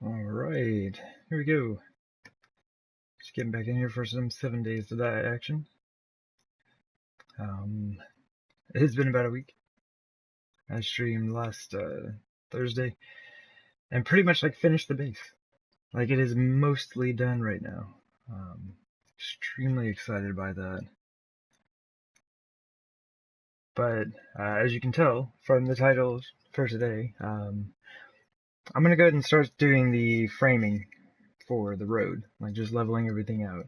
Alright, here we go. Just getting back in here for some 7 days to die action. It has been about a week. I streamed last Thursday and pretty much finished the base. It is mostly done right now. Extremely excited by that. But as you can tell from the title for today, I'm gonna go ahead and start doing the framing for the road, just leveling everything out.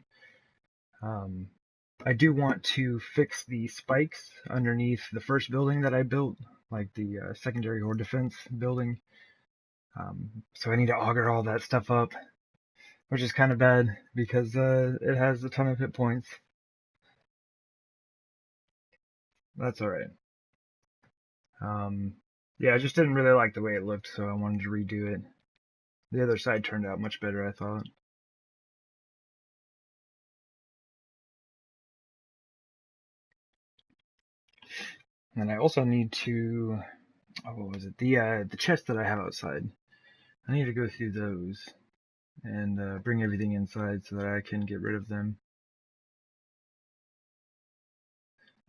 I do want to fix the spikes underneath the first building that I built, like the secondary horde defense building. So I need to auger all that stuff up, which is kind of bad because it has a ton of hit points. That's alright. Yeah, I just didn't really like the way it looked, so I wanted to redo it. The other side turned out much better, I thought. And I also need to, what was it? The chest that I have outside. I need to go through those and bring everything inside so that I can get rid of them.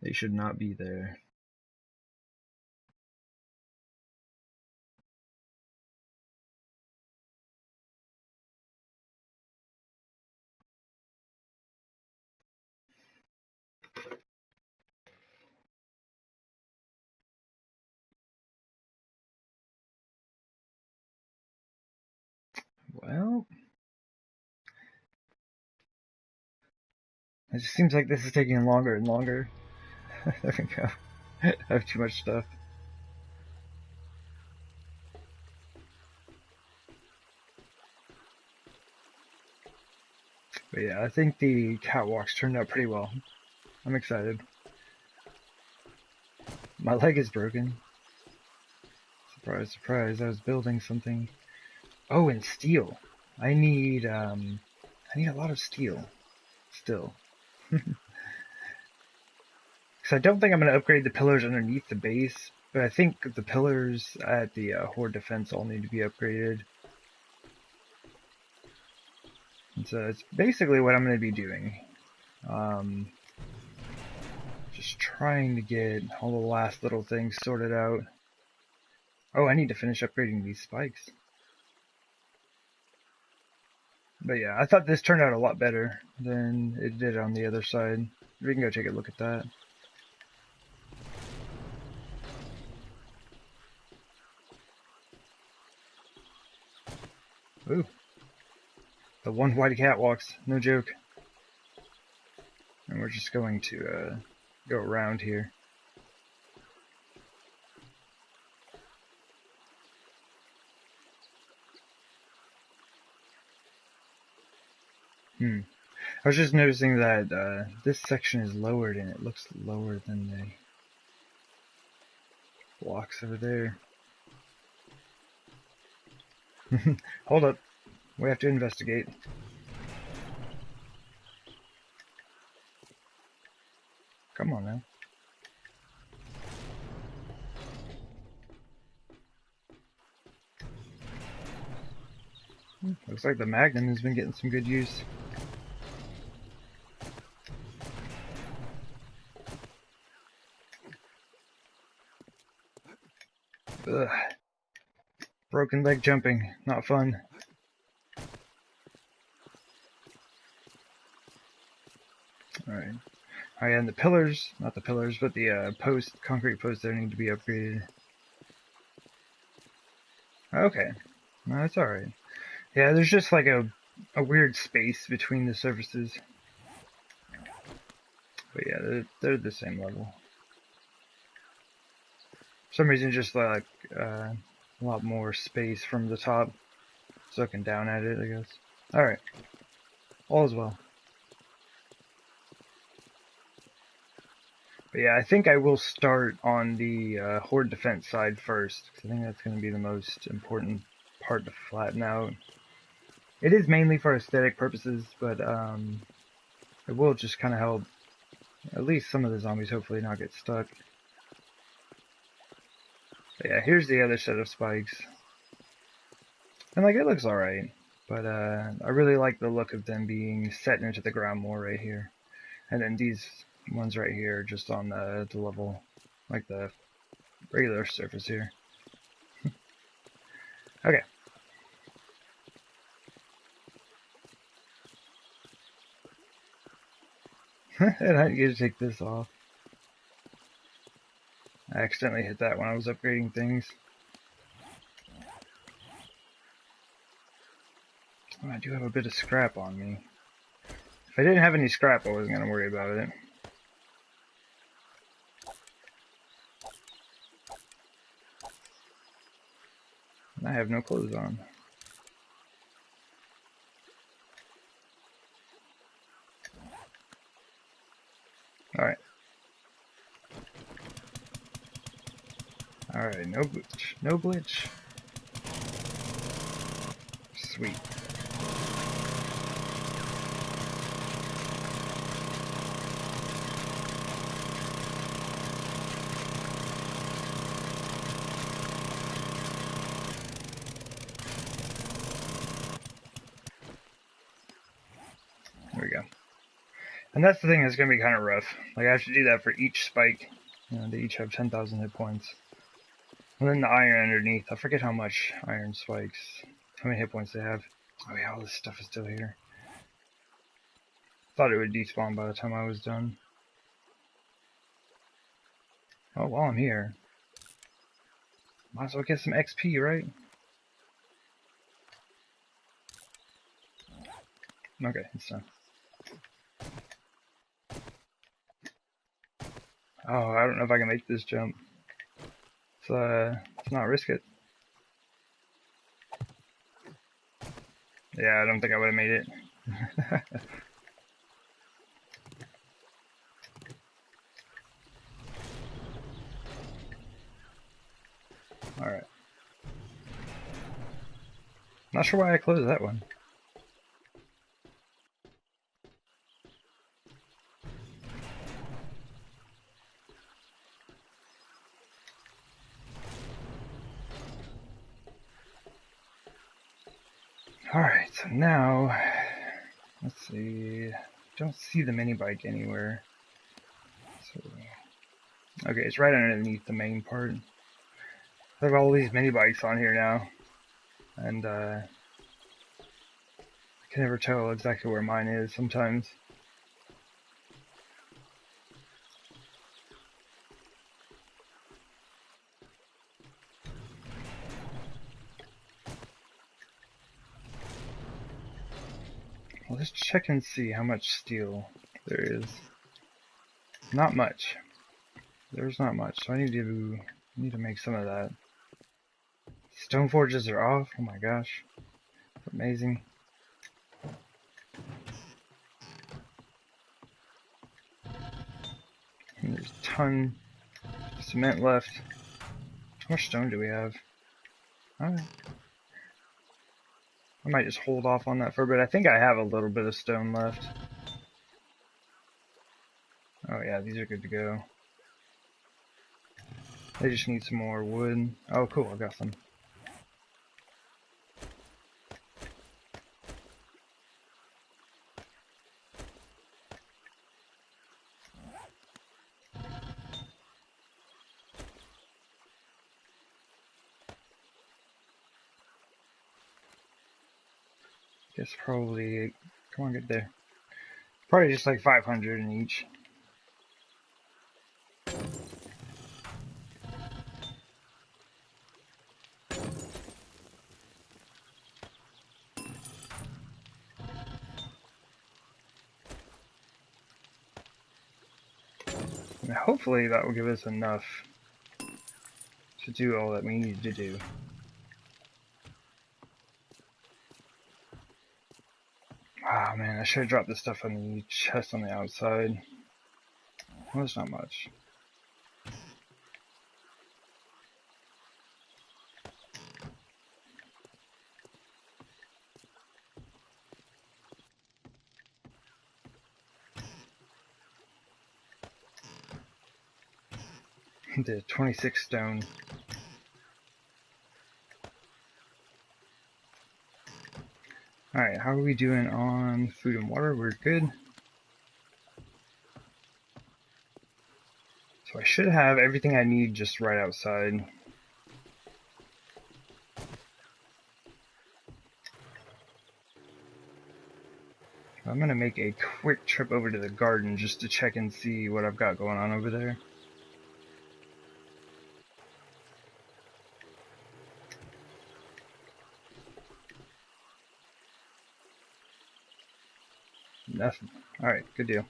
They should not be there. Well, it just seems like this is taking longer and longer. There we go. I have too much stuff. But yeah, I think the catwalks turned out pretty well. I'm excited. My leg is broken. Surprise, surprise, I was building something. Oh, and steel. I need a lot of steel. Still. Because I don't think I'm going to upgrade the pillars underneath the base, but I think the pillars at the horde defense all need to be upgraded. And so it's basically what I'm going to be doing. Just trying to get all the last little things sorted out. Oh, I need to finish upgrading these spikes. But yeah, I thought this turned out a lot better than it did on the other side. We can go take a look at that. Ooh. The one white catwalks, no joke. And we're just going to go around here. I was just noticing that this section is lowered and it looks lower than the blocks over there. Hold up. We have to investigate. Come on now. Looks like the Magnum has been getting some good use. Ugh. Broken leg jumping, not fun. Alright. Alright, and the pillars, not the pillars, but the concrete posts there need to be upgraded. Okay. No, that's alright. Yeah, there's just like a weird space between the surfaces. But yeah, they're the same level. For some reason, just like a lot more space from the top. So looking down at it, I guess. Alright. All is well. But yeah, I think I will start on the horde defense side first, because I think that's going to be the most important part to flatten out. It is mainly for aesthetic purposes, but it will just kind of help at least some of the zombies hopefully not get stuck. But yeah, here's the other set of spikes. And like it looks alright. But I really like the look of them being set into the ground more right here. And then these ones right here just on the level, like the regular surface here. Okay. And I get to take this off. I accidentally hit that when I was upgrading things. Oh, I do have a bit of scrap on me. If I didn't have any scrap, I wasn't going to worry about it. And I have no clothes on. Alright. Alright, no glitch. No glitch. Sweet. There we go. And that's the thing that's going to be kind of rough. Like, I have to do that for each spike. You know, they each have 10,000 hit points. And then the iron underneath. I forget how much iron spikes. How many hit points they have. Oh yeah, all this stuff is still here. Thought it would despawn by the time I was done. Oh, while I'm here, might as well get some XP, right? Okay, it's done. Oh, I don't know if I can make this jump. So, let's not risk it. Yeah, I don't think I would have made it. Alright. Not sure why I closed that one. Alright, so now, let's see. Don't see the mini bike anywhere. So, okay, it's right underneath the main part. I have all these mini bikes on here now. And, I can never tell exactly where mine is sometimes. Well, let's check and see how much steel there is. Not much. There's not much, so I need to make some of that. Stone forges are off. Oh my gosh, that's amazing. And there's a ton of cement left. How much stone do we have? Alright. I might just hold off on that for a bit. I think I have a little bit of stone left. Oh yeah, these are good to go. They just need some more wood. Oh cool, I got some. Guess probably, come on, get there. Probably just like 500 in each. And hopefully that will give us enough to do all that we need to do. Ah, man, I should have dropped this stuff on the chest on the outside. Well, it's not much. The 26 stone. Alright, how are we doing on food and water? We're good. So I should have everything I need just right outside. I'm gonna make a quick trip over to the garden just to check and see what I've got going on over there. Nothing. Alright, good deal.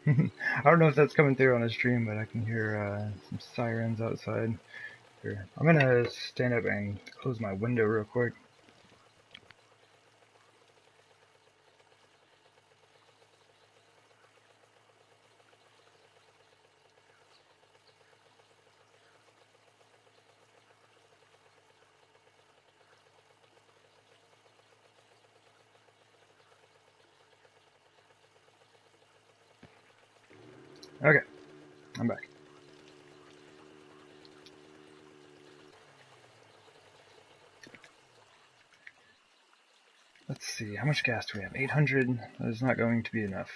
I don't know if that's coming through on the stream, but I can hear some sirens outside. Here, I'm gonna stand up and close my window real quick. Okay, I'm back. Let's see, how much gas do we have? 800. That is not going to be enough.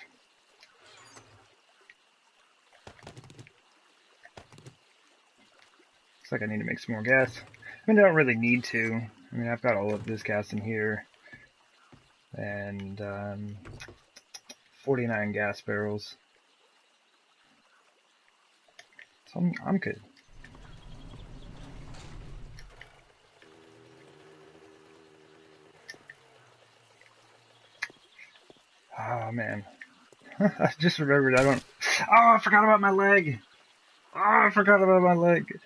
Looks like I need to make some more gas. I mean, I don't really need to. I mean, I've got all of this gas in here. And 49 gas barrels. So I'm good. Oh, man. I just remembered I don't... Oh, I forgot about my leg! Oh, I forgot about my leg!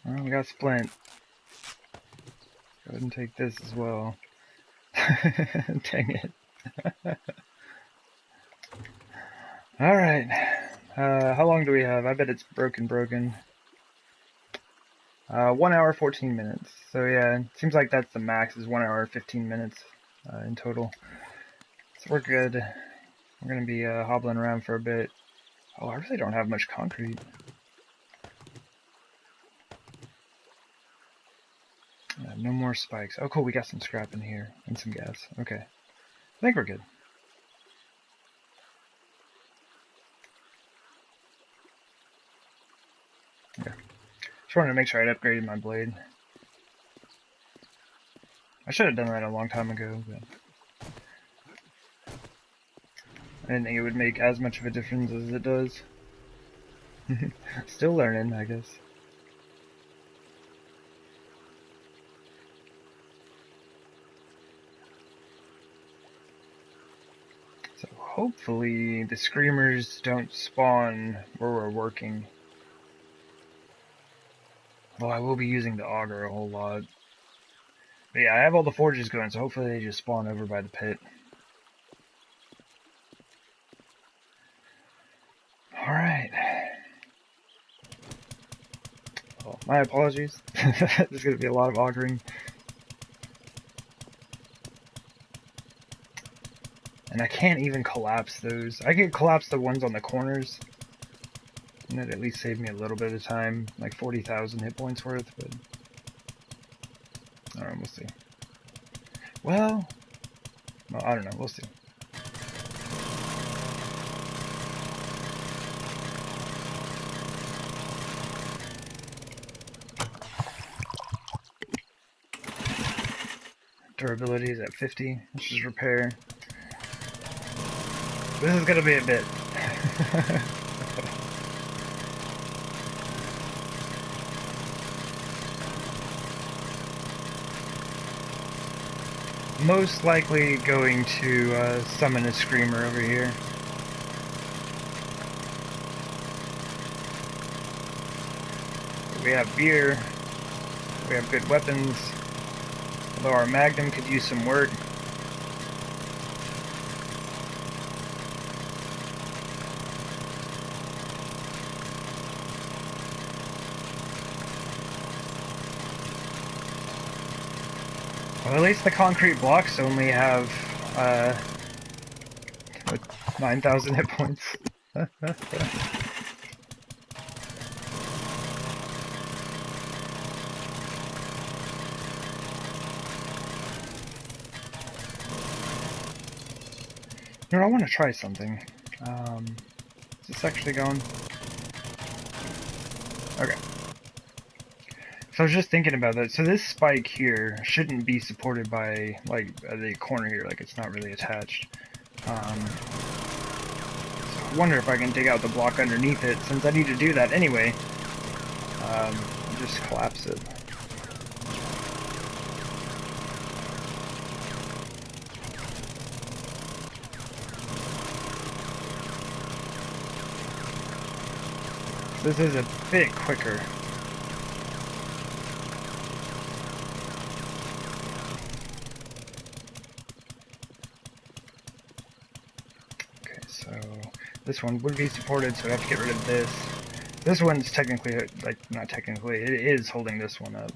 Well, we got Splint. Go ahead and take this as well. Dang it. Alright. How long do we have? I bet it's broken. 1 hour, 14 minutes. So yeah, it seems like that's the max, is 1 hour, 15 minutes in total. So we're good. We're gonna be hobbling around for a bit. Oh, I really don't have much concrete. No more spikes. Oh cool, we got some scrap in here and some gas. Okay. I think we're good. Okay. Just wanted to make sure I'd upgraded my blade. I should have done that a long time ago, but I didn't think it would make as much of a difference as it does. Still learning, I guess. So hopefully the screamers don't spawn where we're working. Well, I will be using the auger a whole lot. But yeah, I have all the forges going, so hopefully they just spawn over by the pit. Alright. Well, my apologies. There's going to be a lot of augering. And I can't even collapse those. I can collapse the ones on the corners. And that at least saved me a little bit of time. Like 40,000 hit points worth, but... Alright, we'll see. Well, I don't know. We'll see. Durability is at 50. Let's just repair. This is gonna be a bit. Most likely going to summon a screamer over here. We have beer. We have good weapons. Although our Magnum could use some work. Well, at least the concrete blocks only have with 9,000 hit points. You know, I want to try something. Is this actually going? Okay. So I was just thinking about that. So this spike here shouldn't be supported by, like, the corner here. Like, it's not really attached. So I wonder if I can dig out the block underneath it, since I need to do that anyway. Just collapse it. This is a bit quicker. Okay, so this one would be supported, so I have to get rid of this. This one's technically, like, not technically, it is holding this one up.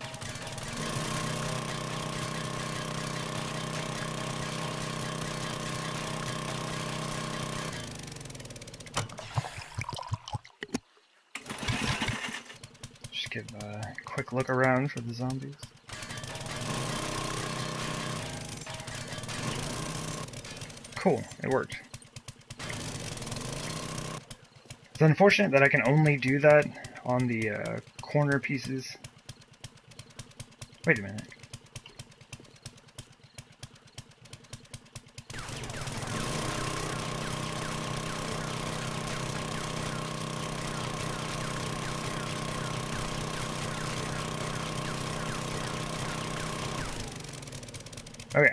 Just give a quick look around for the zombies. Cool, it worked. It's unfortunate that I can only do that on the corner pieces. Wait a minute. Okay.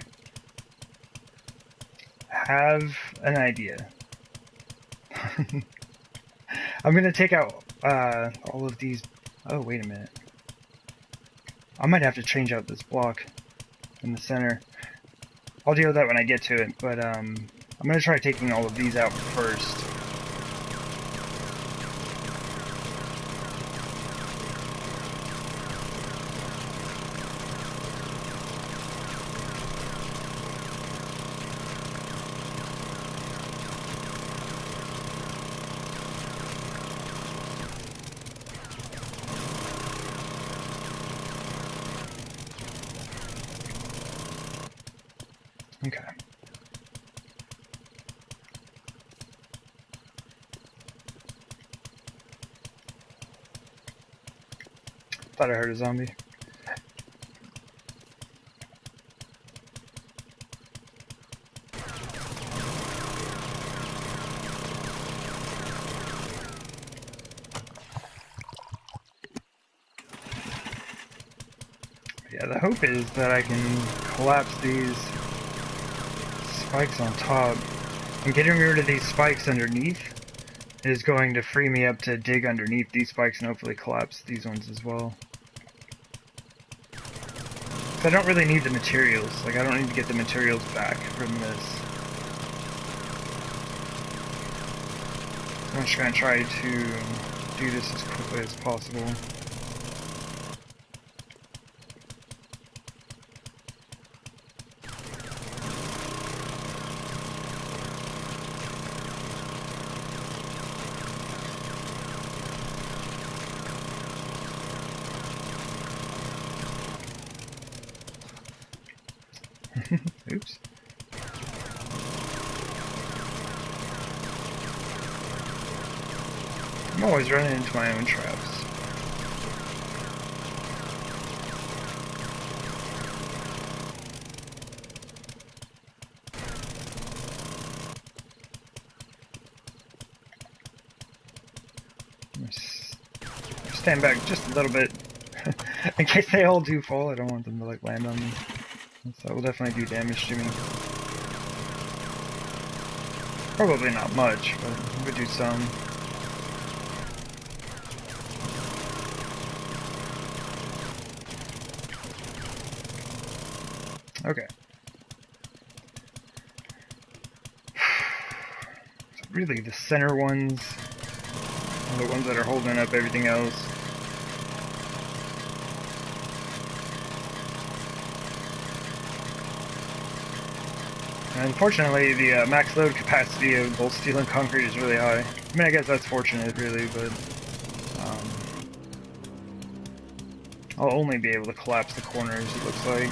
Have an idea. I'm gonna take out all of these. Oh, wait a minute. I might have to change out this block in the center. I'll deal with that when I get to it, but I'm gonna try taking all of these out first. Okay. Thought I heard a zombie. Yeah, the hope is that I can collapse these spikes on top. And getting rid of these spikes underneath is going to free me up to dig underneath these spikes and hopefully collapse these ones as well. I don't really need the materials. Like, I don't need to get the materials back from this. I'm just going to try to do this as quickly as possible. Oops. I'm always running into my own traps. Stand back just a little bit in case they all do fall. I don't want them to like land on me. So that will definitely do damage to me. Probably not much, but it would do some. Okay. So really, the center ones are the ones that are holding up everything else. Unfortunately, the max load capacity of both steel and concrete is really high. I mean, I guess that's fortunate, really, but um, I'll only be able to collapse the corners, it looks like.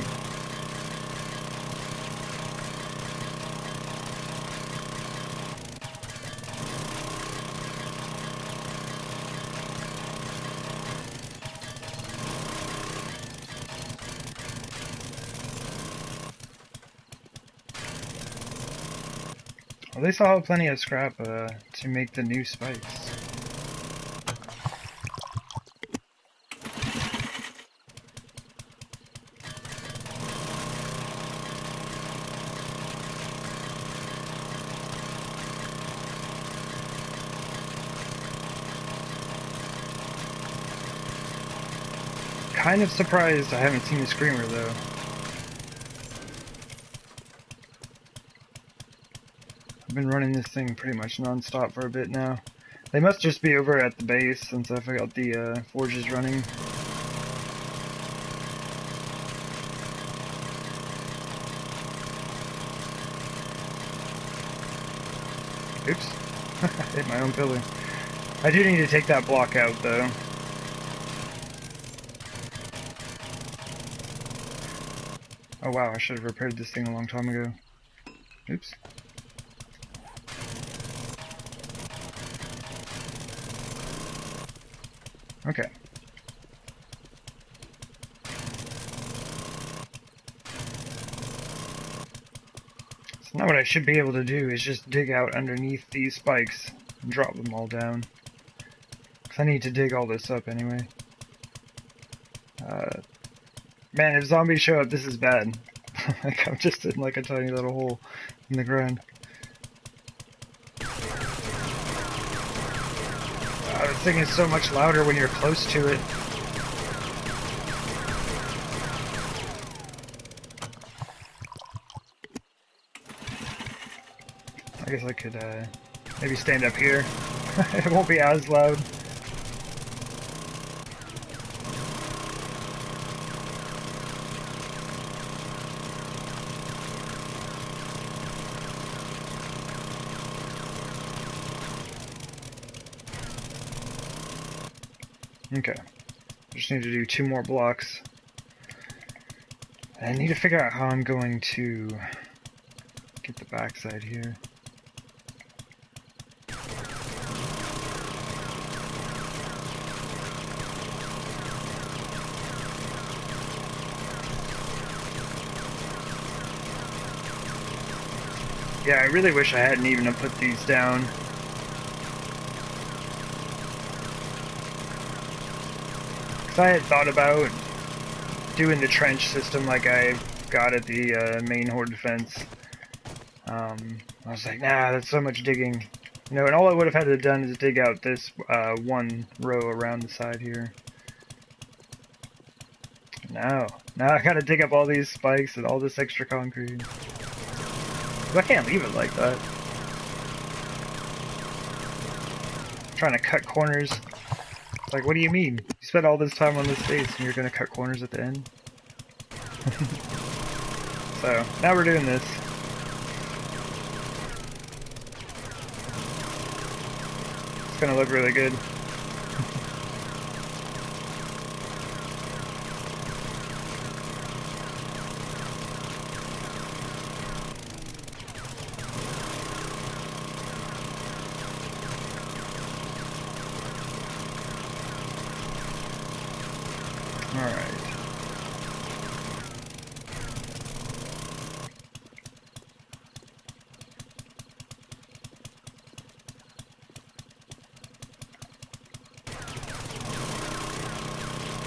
At least I'll have plenty of scrap to make the new spikes. Kind of surprised I haven't seen the screamer though. I've been running this thing pretty much non-stop for a bit now. They must just be over at the base since I've got the forges running. Oops. I hit my own pillar. I do need to take that block out though. Oh wow, I should have repaired this thing a long time ago. Oops. Okay. So now what I should be able to do is just dig out underneath these spikes and drop them all down. Because I need to dig all this up anyway. Man, if zombies show up, this is bad. Like, I'm just in like a tiny little hole in the ground. This thing is so much louder when you're close to it. I guess I could maybe stand up here. It won't be as loud. Okay, just need to do 2 more blocks. I need to figure out how I'm going to get the backside here. Yeah, I really wish I hadn't even put these down. I had thought about doing the trench system like I got at the main horde defense. I was like, nah, that's so much digging. You know, and all I would have had to have done is dig out this 1 row around the side here. Now I gotta dig up all these spikes and all this extra concrete. I can't leave it like that. I'm trying to cut corners. It's like, what do you mean? You spent all this time on this base and you're gonna cut corners at the end? So, now we're doing this. It's gonna look really good. Alright.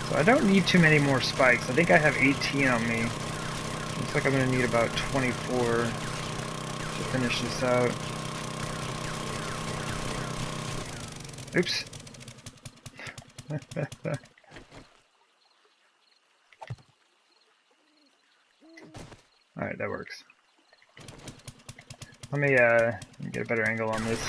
So I don't need too many more spikes. I think I have 18 on me. Looks like I'm going to need about 24 to finish this out. Oops. Alright, that works. Let me get a better angle on this.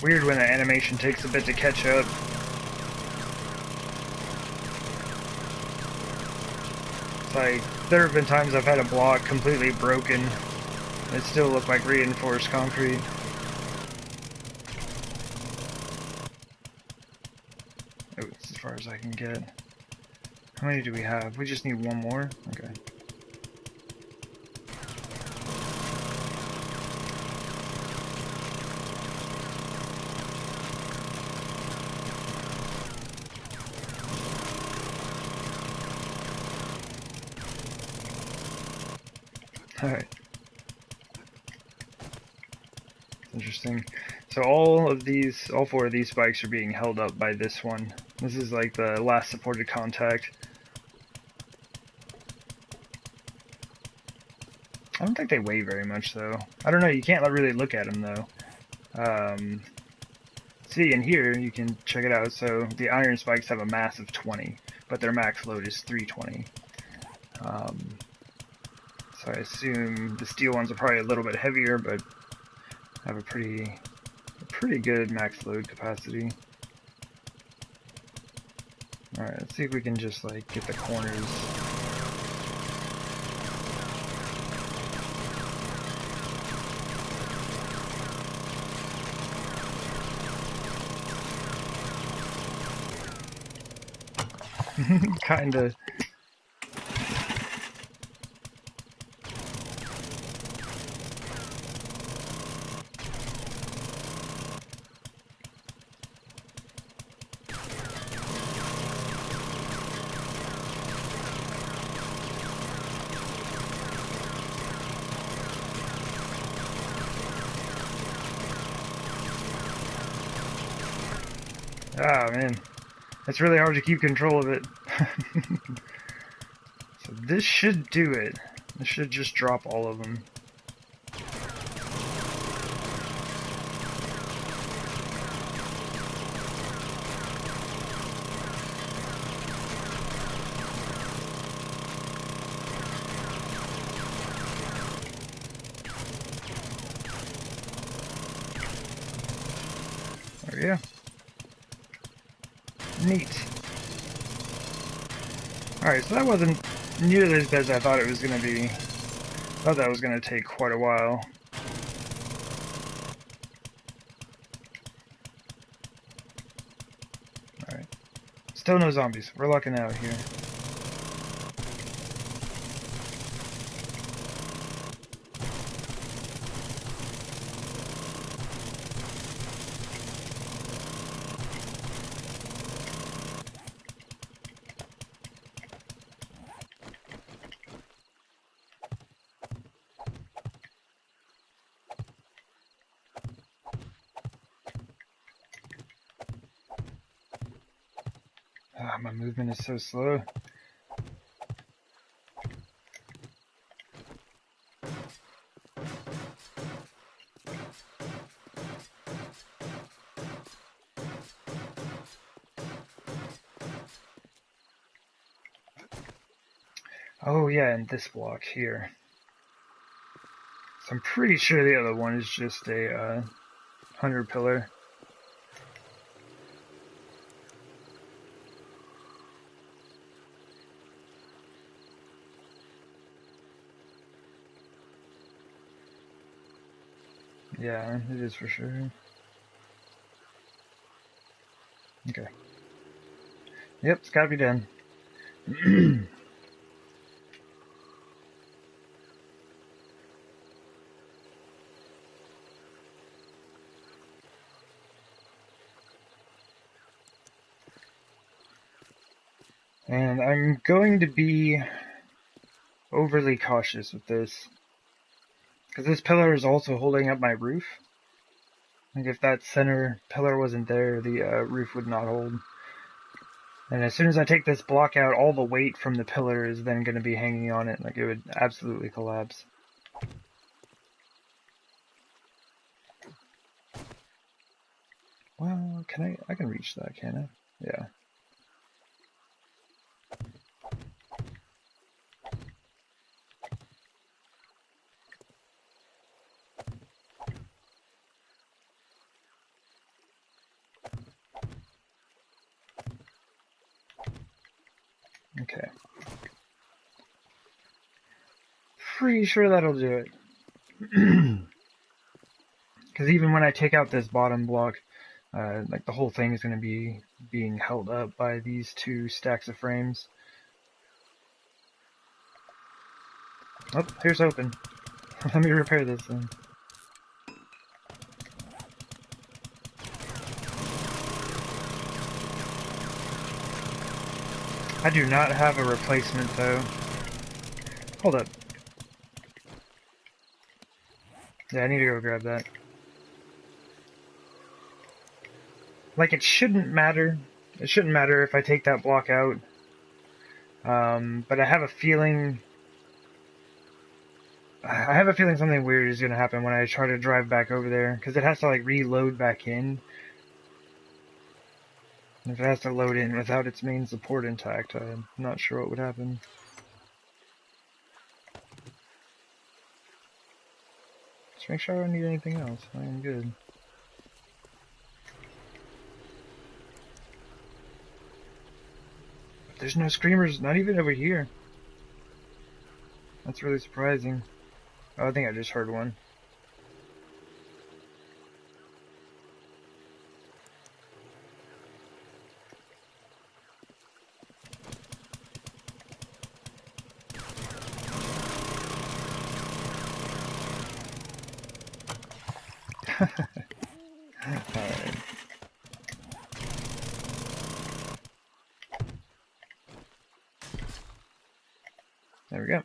Weird when the animation takes a bit to catch up. It's like, there have been times I've had a block completely broken, and it still looked like reinforced concrete. Oh, it's as far as I can get. How many do we have? We just need one more? Okay. Alright. Interesting. So all four of these spikes are being held up by this one. This is like the last supported contact. I don't think they weigh very much though. I don't know, you can't really look at them though. See, in here, you can check it out. So the iron spikes have a mass of 20, but their max load is 320. So I assume the steel ones are probably a little bit heavier, but have a pretty good max load capacity. Alright, let's see if we can just like get the corners. Kinda. Ah, man. It's really hard to keep control of it. So this should do it. This should just drop all of them. There we go. Neat. Alright, so that wasn't nearly as bad as I thought it was going to be. I thought that was going to take quite a while. Alright. Still no zombies. We're lucking out here. Ah, my movement is so slow. Oh yeah, and this block here. So I'm pretty sure the other one is just a 100 pillar. Yeah, it is for sure. Okay. Yep, it's gotta be done. And I'm going to be overly cautious with this. Because this pillar is also holding up my roof. Like if that center pillar wasn't there, the roof would not hold. And as soon as I take this block out, all the weight from the pillar is then going to be hanging on it. Like it would absolutely collapse. Well, I can reach that, can I? Yeah. Okay. Pretty sure that'll do it. Because even when I take out this bottom block, like the whole thing is going to be being held up by these two stacks of frames. Oh, here's open. Let me repair this then. I do not have a replacement though. Hold up. Yeah, I need to go grab that. Like, it shouldn't matter. It shouldn't matter if I take that block out. But I have a feeling... I have a feeling something weird is going to happen when I try to drive back over there. Because it has to, like, reload back in. And if it has to load in without its main support intact, I'm not sure what would happen. Just make sure I don't need anything else. I am good. There's no screamers, not even over here. That's really surprising. Oh, I think I just heard one. Alright. There we go.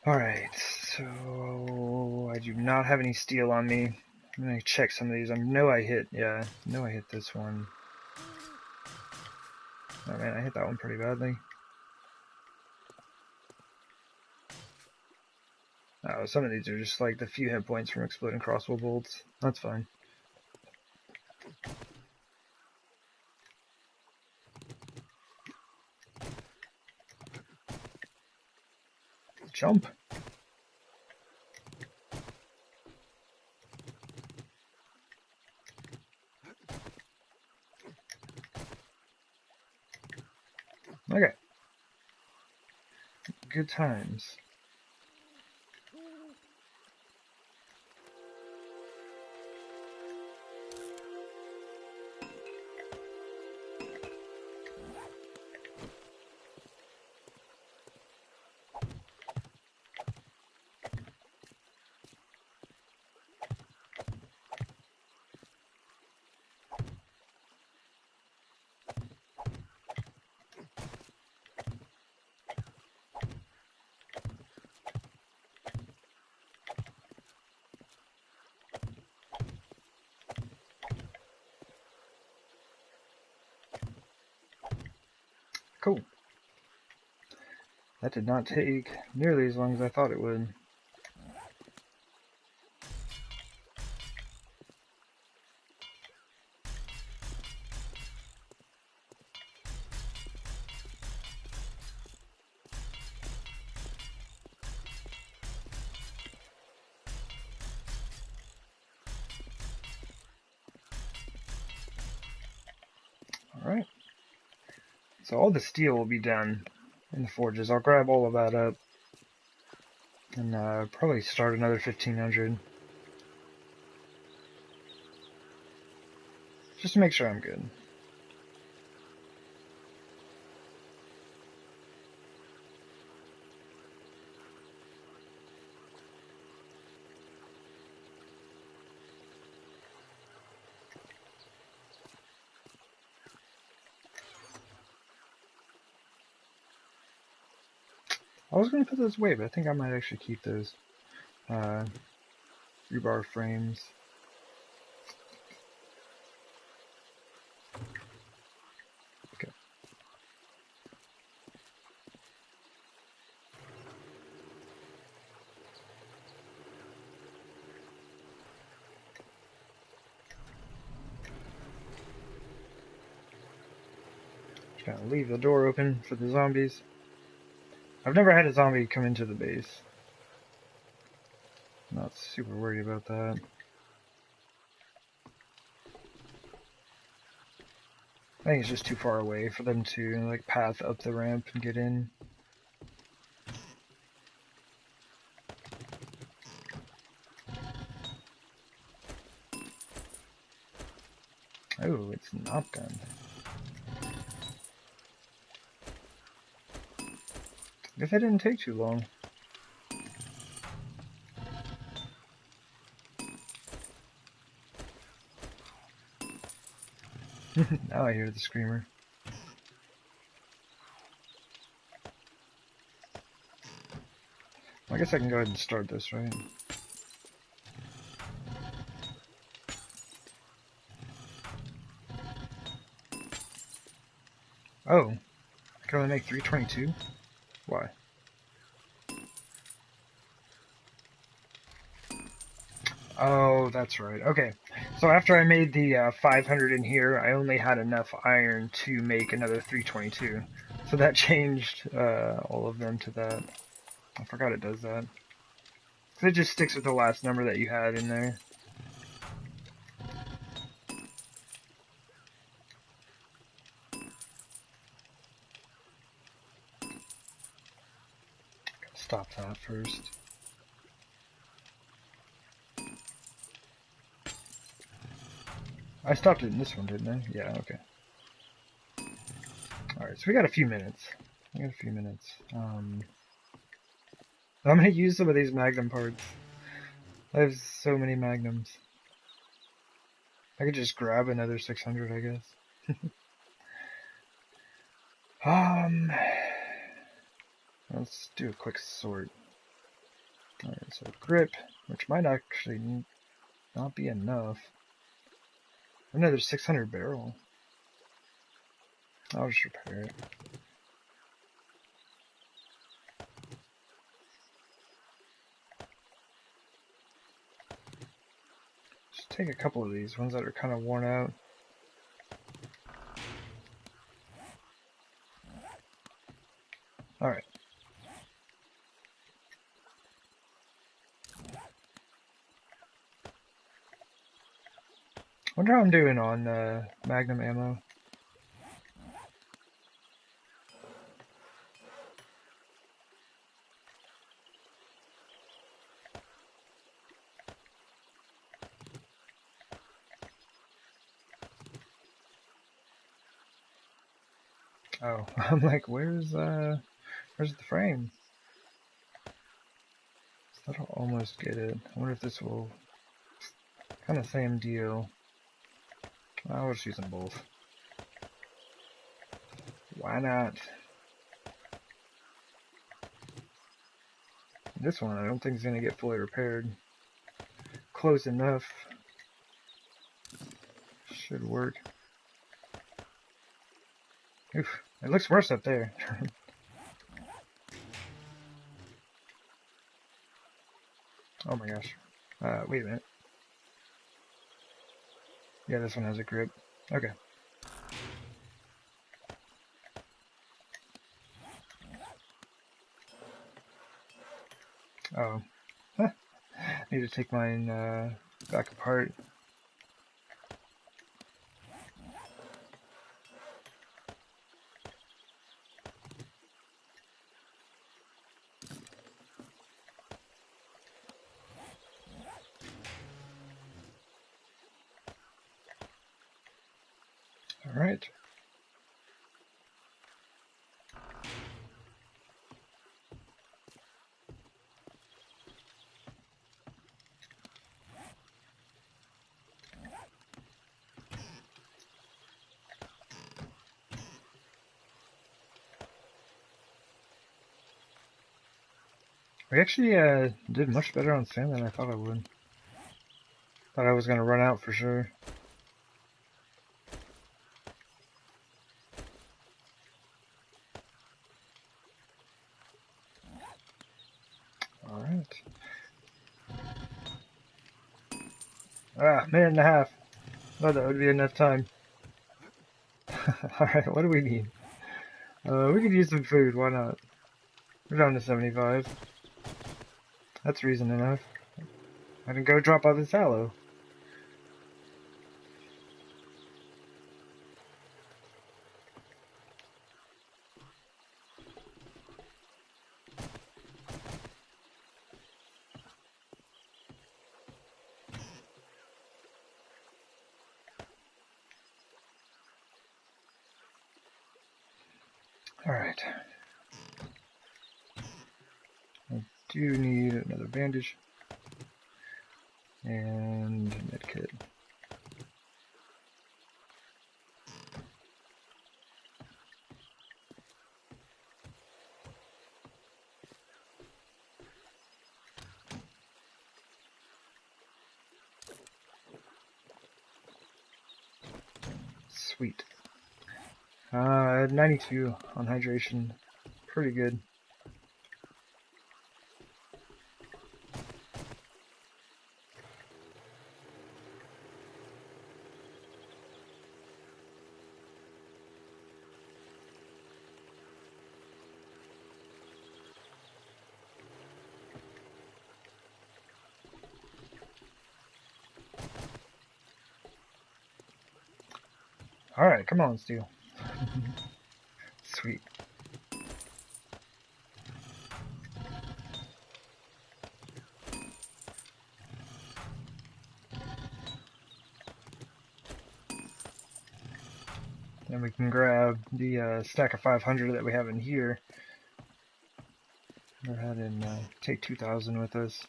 Alright, so I do not have any steel on me. I'm gonna check some of these. I know I hit this one. Oh man, I hit that one pretty badly. Oh, some of these are just like the few hit points from exploding crossbow bolts. That's fine. Jump! Okay. Good times. Cool. That did not take nearly as long as I thought it would. Alright. So all the steel will be done in the forges. I'll grab all of that up and probably start another 1500. Just to make sure I'm good. I was going to put those away, but I think I might actually keep those rebar frames. Okay. Just gonna leave the door open for the zombies. I've never had a zombie come into the base. Not super worried about that. I think it's just too far away for them to like path up the ramp and get in. Oh, it's an op gun. Guess that didn't take too long. Now I hear the screamer. I guess I can go ahead and start this, right? Oh, I can only make 322? Why? Oh, that's right. Okay. So after I made the 500 in here, I only had enough iron to make another 322. So that changed all of them to that. I forgot it does that. So it just sticks with the last number that you had in there. Stop that first. I stopped it in this one, didn't I? Yeah, okay. Alright, so we got a few minutes. I'm gonna use some of these magnum parts. I have so many magnums. I could just grab another 600, I guess. Let's do a quick sort. Alright, so grip, which might actually not be enough. Another 600 barrel. I'll just repair it. Just take a couple of these ones that are kind of worn out. Alright. Wonder how I'm doing on magnum ammo. Oh, I'm like, where's the frame? That'll almost get it. I wonder if this will kind of same deal. I'll just use them both. Why not? This one I don't think is gonna get fully repaired. Close enough. Should work. Oof, it looks worse up there. Oh my gosh. Wait a minute. Yeah, this one has a grip. Okay. Oh. Need to take mine back apart. Alright. We actually did much better on sand than I thought I would. Thought I was gonna run out for sure. Alright. Minute and a half. Thought that would be enough time. Alright, what do we need? We could use some food, why not? We're down to 75. That's reason enough. I can go drop off this aloe. Alright. I do need another bandage. And medkit. Sweet. I had 92 on hydration. Pretty good. Alright, come on, Steel. Sweet. And we can grab the stack of 500 that we have in here. Go ahead and take 2,000 with us.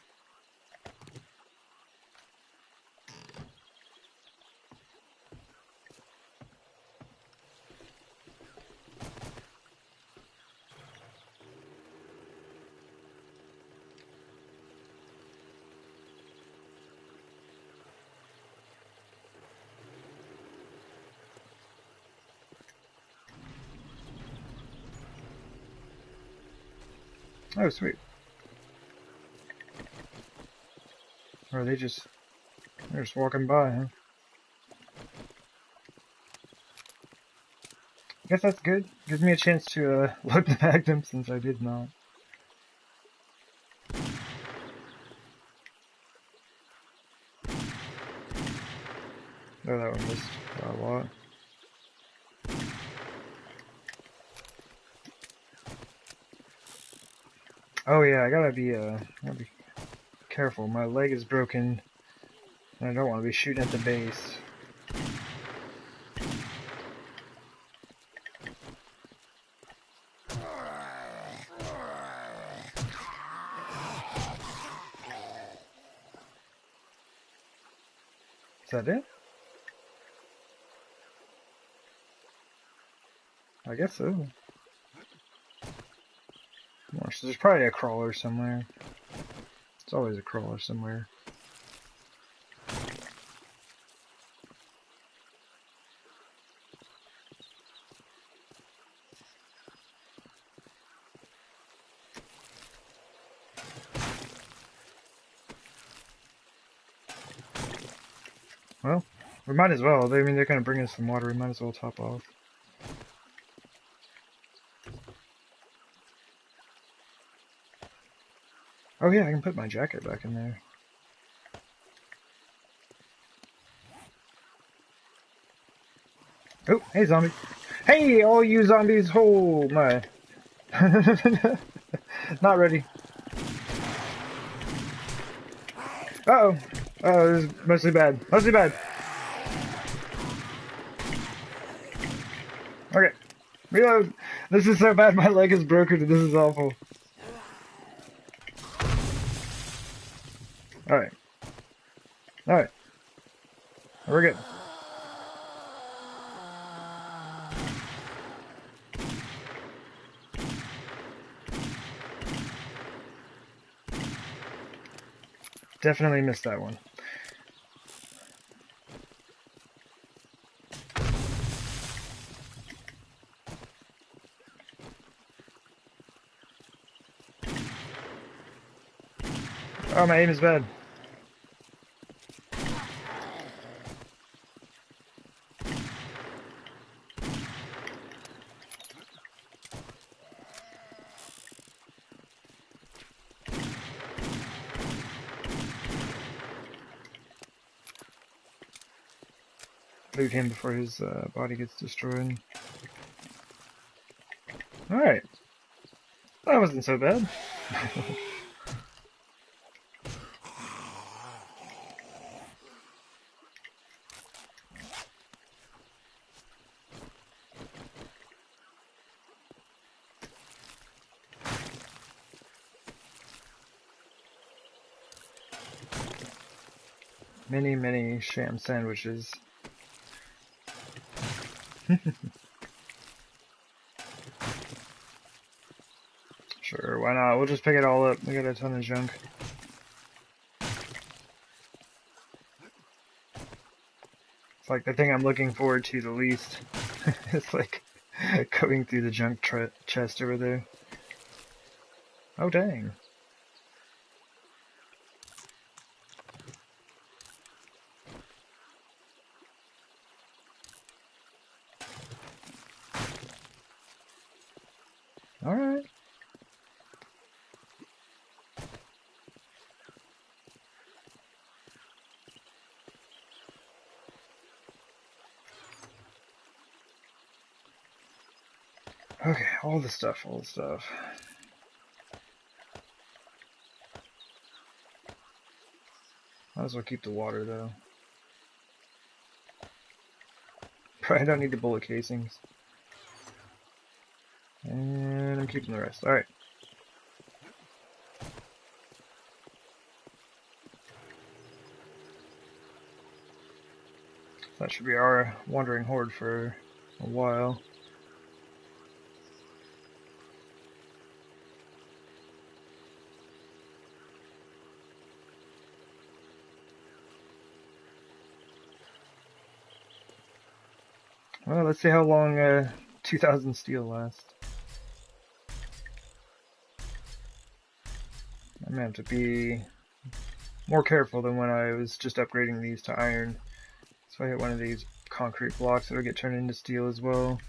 Oh, sweet. Or are they're just walking by, huh? I guess that's good. Gives me a chance to load the magnum since I did not. Oh, that one missed a lot. Oh yeah, I gotta be careful. My leg is broken, and I don't want to be shooting at the base. Is that it? I guess so. So there's probably a crawler somewhere. It's always a crawler somewhere. Well, we might as well. I mean, they're gonna bring us some water. We might as well top off. Oh yeah, I can put my jacket back in there. Oh, hey zombie. Hey, all you zombies, oh my. Not ready. Uh-oh. Oh, this is mostly bad. Mostly bad. Okay. Reload. This is so bad, my leg is broken and this is awful. Alright. Alright. We're good. Definitely missed that one. Oh, my aim is bad. Loot him before his body gets destroyed. Alright. That wasn't so bad. Many sham sandwiches. Sure, why not? We'll just pick it all up. We got a ton of junk. It's like the thing I'm looking forward to the least. It's like going through the junk chest over there. Oh, dang. Alright. Okay, all the stuff. Might as well keep the water, though. Probably don't need the bullet casings. And I'm keeping the rest. Alright. That should be our wandering horde for a while. Well, let's see how long 2000 steel lasts. I'm gonna have to be more careful than when I was just upgrading these to iron. So I hit one of these concrete blocks, it'll get turned into steel as well.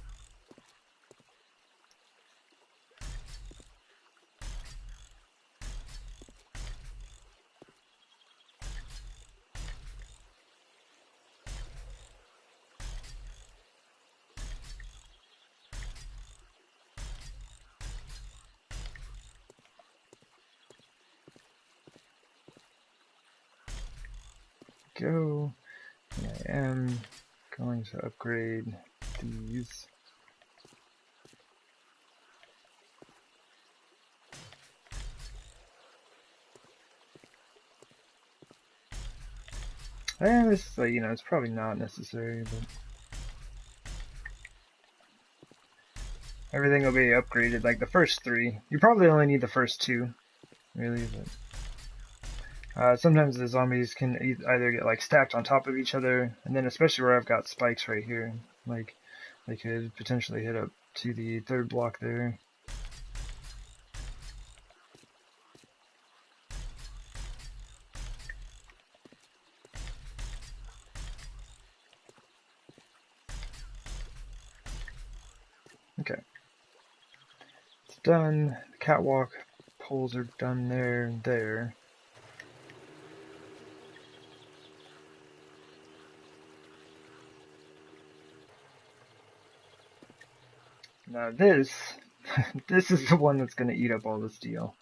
Go. I am going to upgrade these. And this, you know, it's probably not necessary, but everything will be upgraded. Like the first 3, you probably only need the first 2, really. But sometimes the zombies can either get like stacked on top of each other, and then especially where I've got spikes right here, like they could potentially hit up to the 3rd block there. Okay, it's done. The catwalk poles are done there and there. Now this, this is the one that's going to eat up all the steel.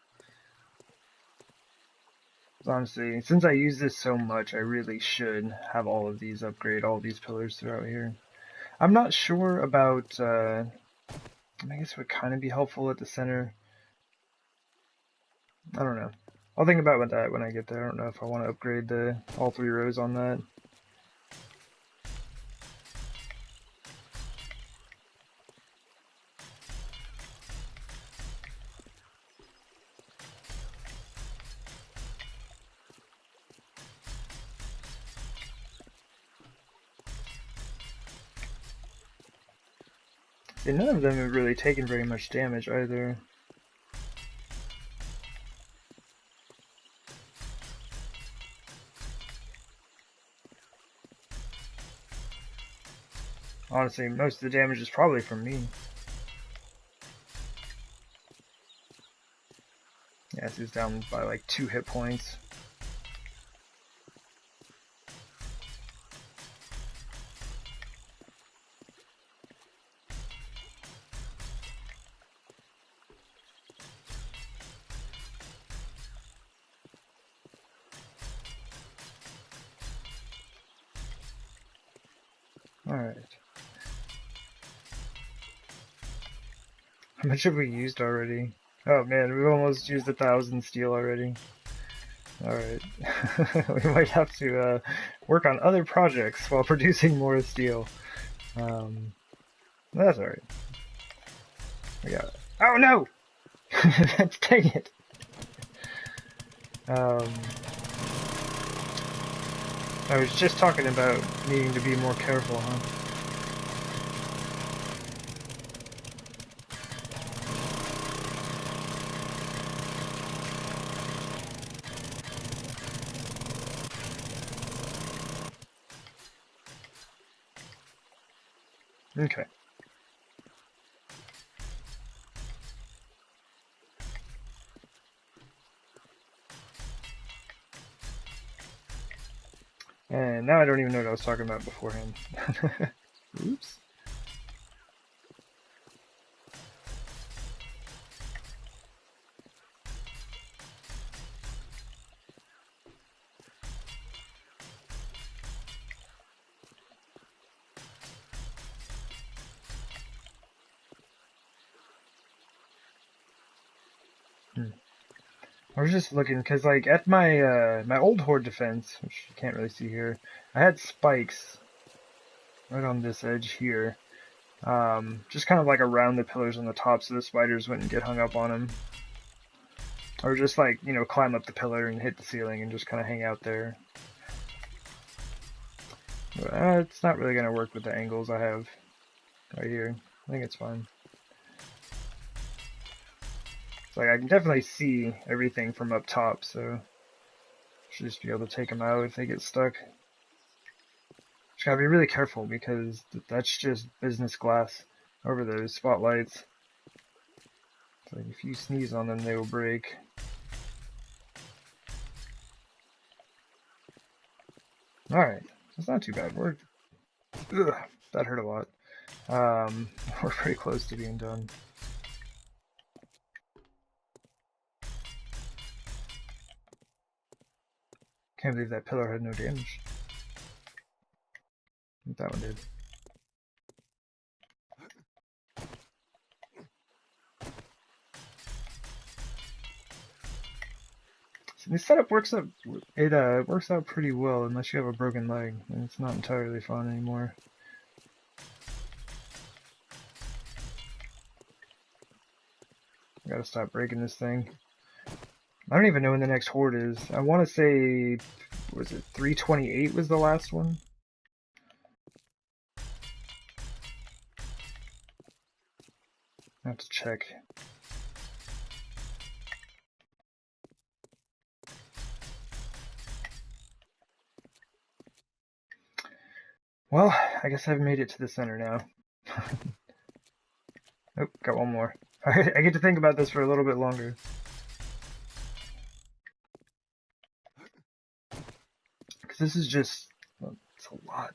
Honestly, since I use this so much, I really should have all of these upgrade all these pillars throughout here. I'm not sure about, I guess it would kind of be helpful at the center. I don't know. I'll think about that when I get there. I don't know if I want to upgrade all 3 rows on that. And none of them have really taken very much damage either. Honestly, most of the damage is probably from me. Yeah, this is down by like 2 hit points. Alright. How much have we used already? Oh man, we've almost used 1,000 steel already. Alright, We might have to work on other projects while producing more steel. That's alright. We got it. Oh no! Dang it! I was just talking about needing to be more careful, huh? Okay. And now I don't even know what I was talking about beforehand. Oops. I was just looking because, like, at my my old horde defense, which you can't really see here, I had spikes right on this edge here, just kind of like around the pillars on the top, so the spiders wouldn't get hung up on them, or just like climb up the pillar and hit the ceiling and just kind of hang out there. But, it's not really gonna work with the angles I have right here. I think it's fine. It's like I can definitely see everything from up top, so should just be able to take them out if they get stuck. Just gotta be really careful because that's just business glass over those spotlights. It's like if you sneeze on them, they will break. Alright, that's not too bad. Ugh, that hurt a lot. We're pretty close to being done. Can't believe that pillar had no damage. I think that one did. So this setup works out. It works out pretty well unless you have a broken leg, and it's not entirely fun anymore. I gotta stop breaking this thing. I don't even know when the next horde is. I want to say, was it 328 was the last one? I have to check. Well, I guess I've made it to the center now. Oh, got one more. I get to think about this for a little bit longer. Because this is just, well, it's a lot.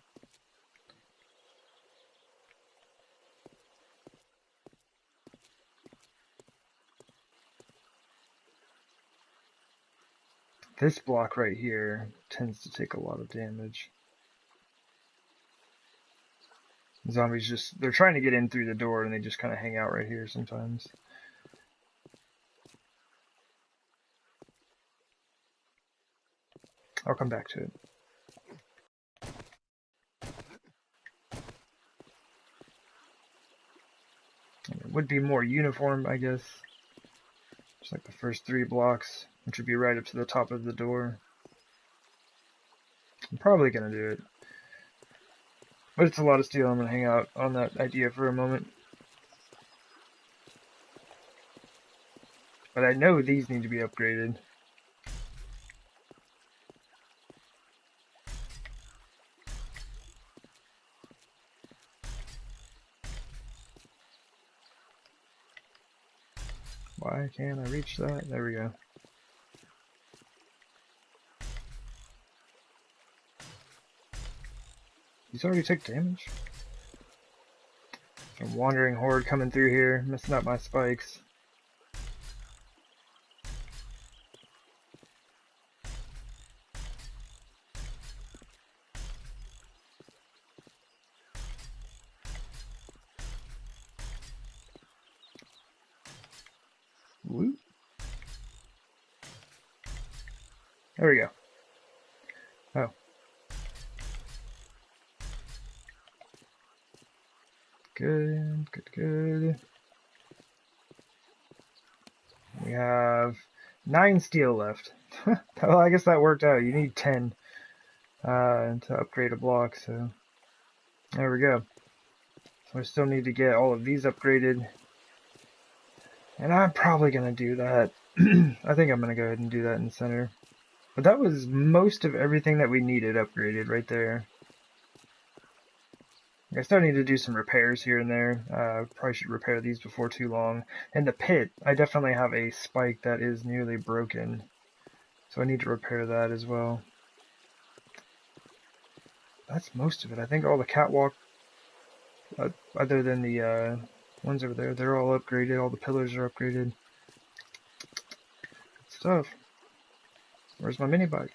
This block right here tends to take a lot of damage. Zombies just, they're trying to get in through the door and they just kind of hang out right here sometimes. I'll come back to it. It would be more uniform, I guess. Just like the first 3 blocks, which would be right up to the top of the door. I'm probably gonna do it. But it's a lot of steel. I'm gonna hang out on that idea for a moment. But I know these need to be upgraded. Why can't I reach that? There we go. He's already took damage. Some wandering horde coming through here, messing up my spikes. Whoop. There we go. Oh. Good, good, good. We have 9 steel left. Well, I guess that worked out. You need 10 to upgrade a block, so there we go. So I still need to get all of these upgraded, and I'm probably going to do that. I think I'm going to go ahead and do that in the center. But that was most of everything that we needed upgraded right there. I still need to do some repairs here and there. Probably should repair these before too long. And the pit, I definitely have a spike that is nearly broken. So I need to repair that as well. That's most of it. I think all the catwalk, other than the ones over there, they're all upgraded. All the pillars are upgraded. Good stuff. Where's my mini bike?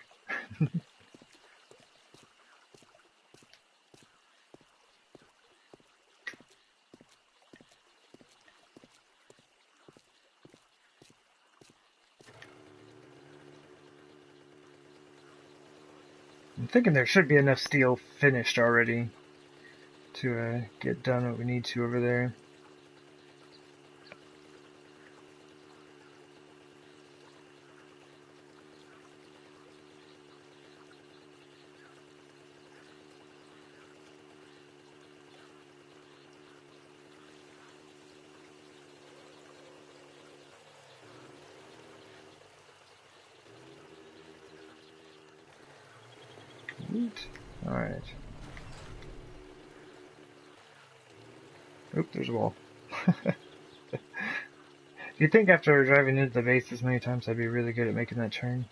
I'm thinking there should be enough steel finished already to get done what we need to over there. Sweet. Alright. Oop, there's a wall. You'd think after driving into the base this many times I'd be really good at making that turn.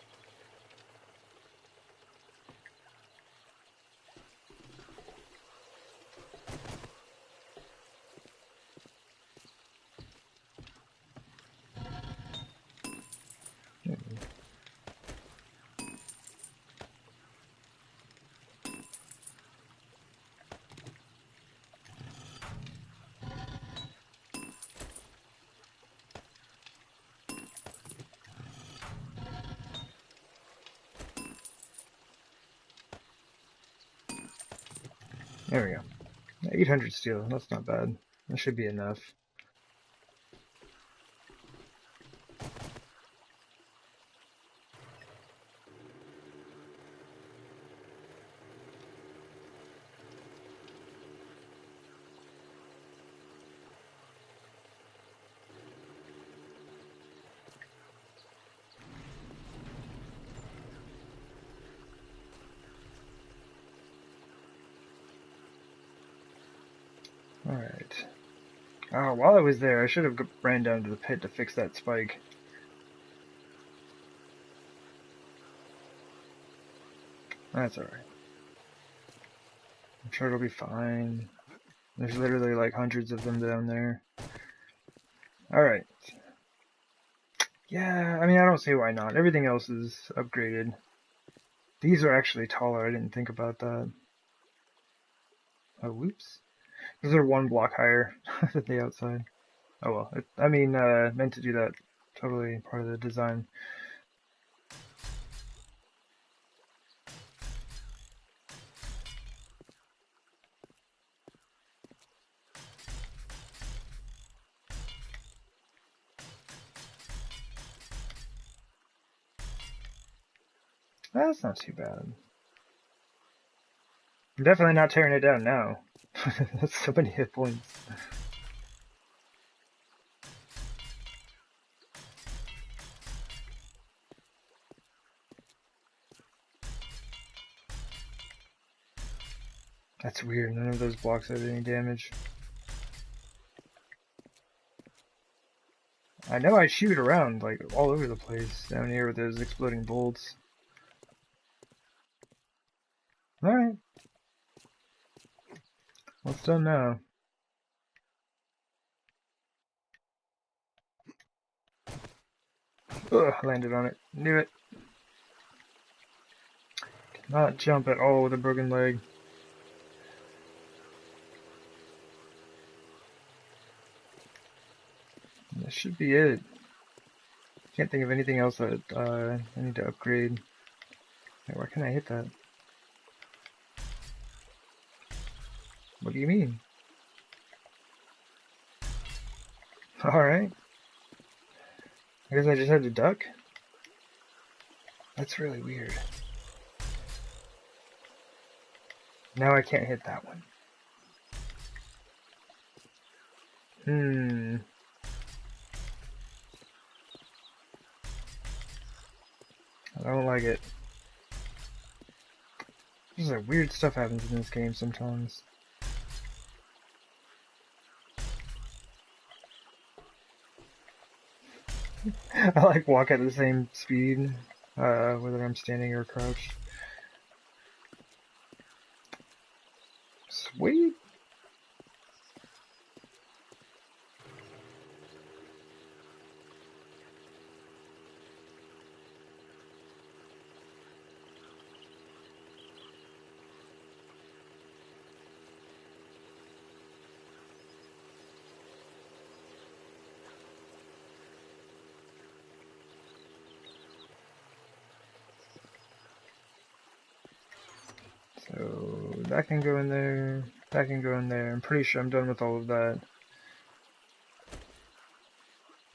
There we go. 800 steel, that's not bad. That should be enough. Alright. Oh, while I was there, I should have ran down to the pit to fix that spike. That's alright. I'm sure it'll be fine. There's literally like hundreds of them down there. Alright. Yeah, I mean, I don't see why not. Everything else is upgraded. These are actually taller. I didn't think about that. Oh, whoops. Those are 1 block higher than the outside. Oh well. I mean, meant to do that. Totally part of the design. That's not too bad. I'm definitely not tearing it down now. That's so many hit points. That's weird. None of those blocks have any damage. I know I shoot around like all over the place down here with those exploding bolts. Alright. What's done now? Ugh, landed on it. Knew it. Cannot jump at all with a broken leg. That should be it. Can't think of anything else that I need to upgrade. Wait, why can't I hit that? What do you mean? Alright. I guess I just had to duck? That's really weird. Now I can't hit that one. I don't like it. Just like weird stuff happens in this game sometimes. I like walk at the same speed, whether I'm standing or crouched. Sweet. So that can go in there, that can go in there. I'm pretty sure I'm done with all of that.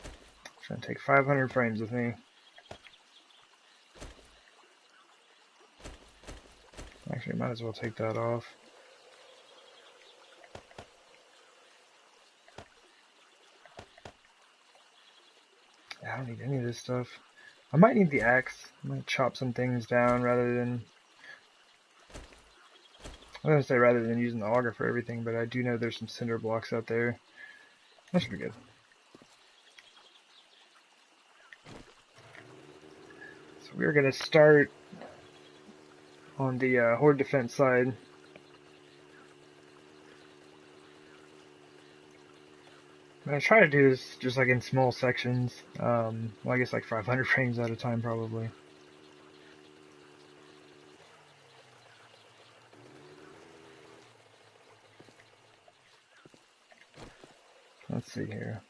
It's gonna take 500 frames with me. Actually, might as well take that off. Yeah, I don't need any of this stuff. I might need the axe. I might chop some things down rather than... I was gonna say rather than using the auger for everything, but I do know there's some cinder blocks out there. That should be good. So we're gonna start on the horde defense side. I'm gonna try to do this just like in small sections. Well, I guess like 500 frames at a time probably. Let's see here.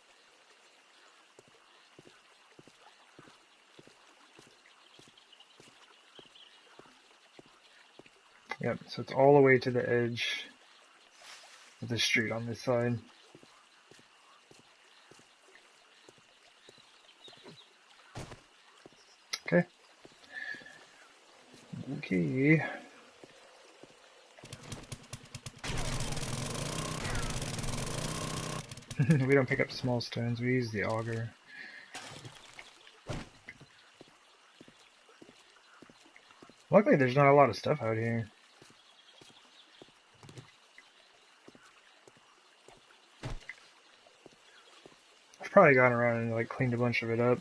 Yep, so it's all the way to the edge of the street on this side. Okay. Okay. We don't pick up small stones, we use the auger. Luckily there's not a lot of stuff out here. I've probably gone around and like cleaned a bunch of it up.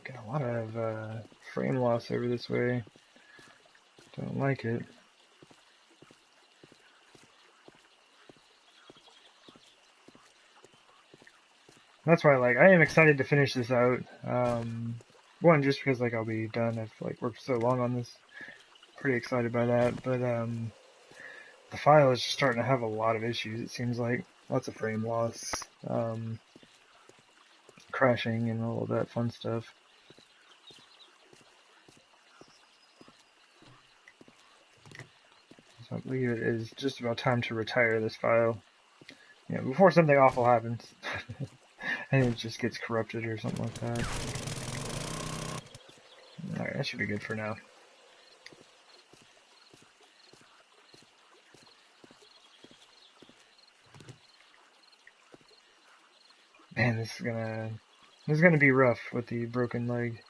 Got a lot of frame loss over this way. Don't like it. That's why I am excited to finish this out. One, just because I'll be done. I've worked so long on this. Pretty excited by that. But the file is just starting to have a lot of issues. It seems like lots of frame loss, crashing, and all of that fun stuff. So I believe it is just about time to retire this file. Before something awful happens. And it just gets corrupted or something like that. Alright, that should be good for now. Man, this is gonna be rough with the broken leg.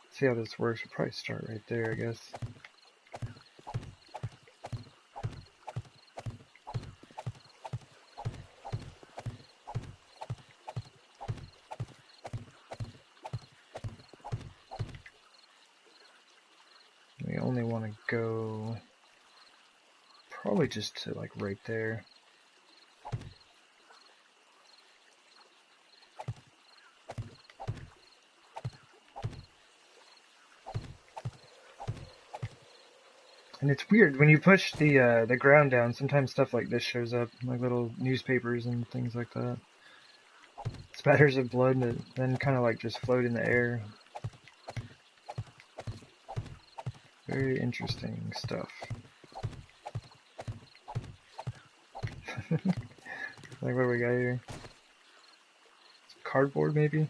Let's see how this works. We'll probably start right there, I guess. We only want to go probably just to right there. And it's weird when you push the ground down. Sometimes stuff like this shows up, like little newspapers and things like that. Spatters of blood that then kind of just float in the air. Very interesting stuff. Like, what do we got here? Cardboard, maybe?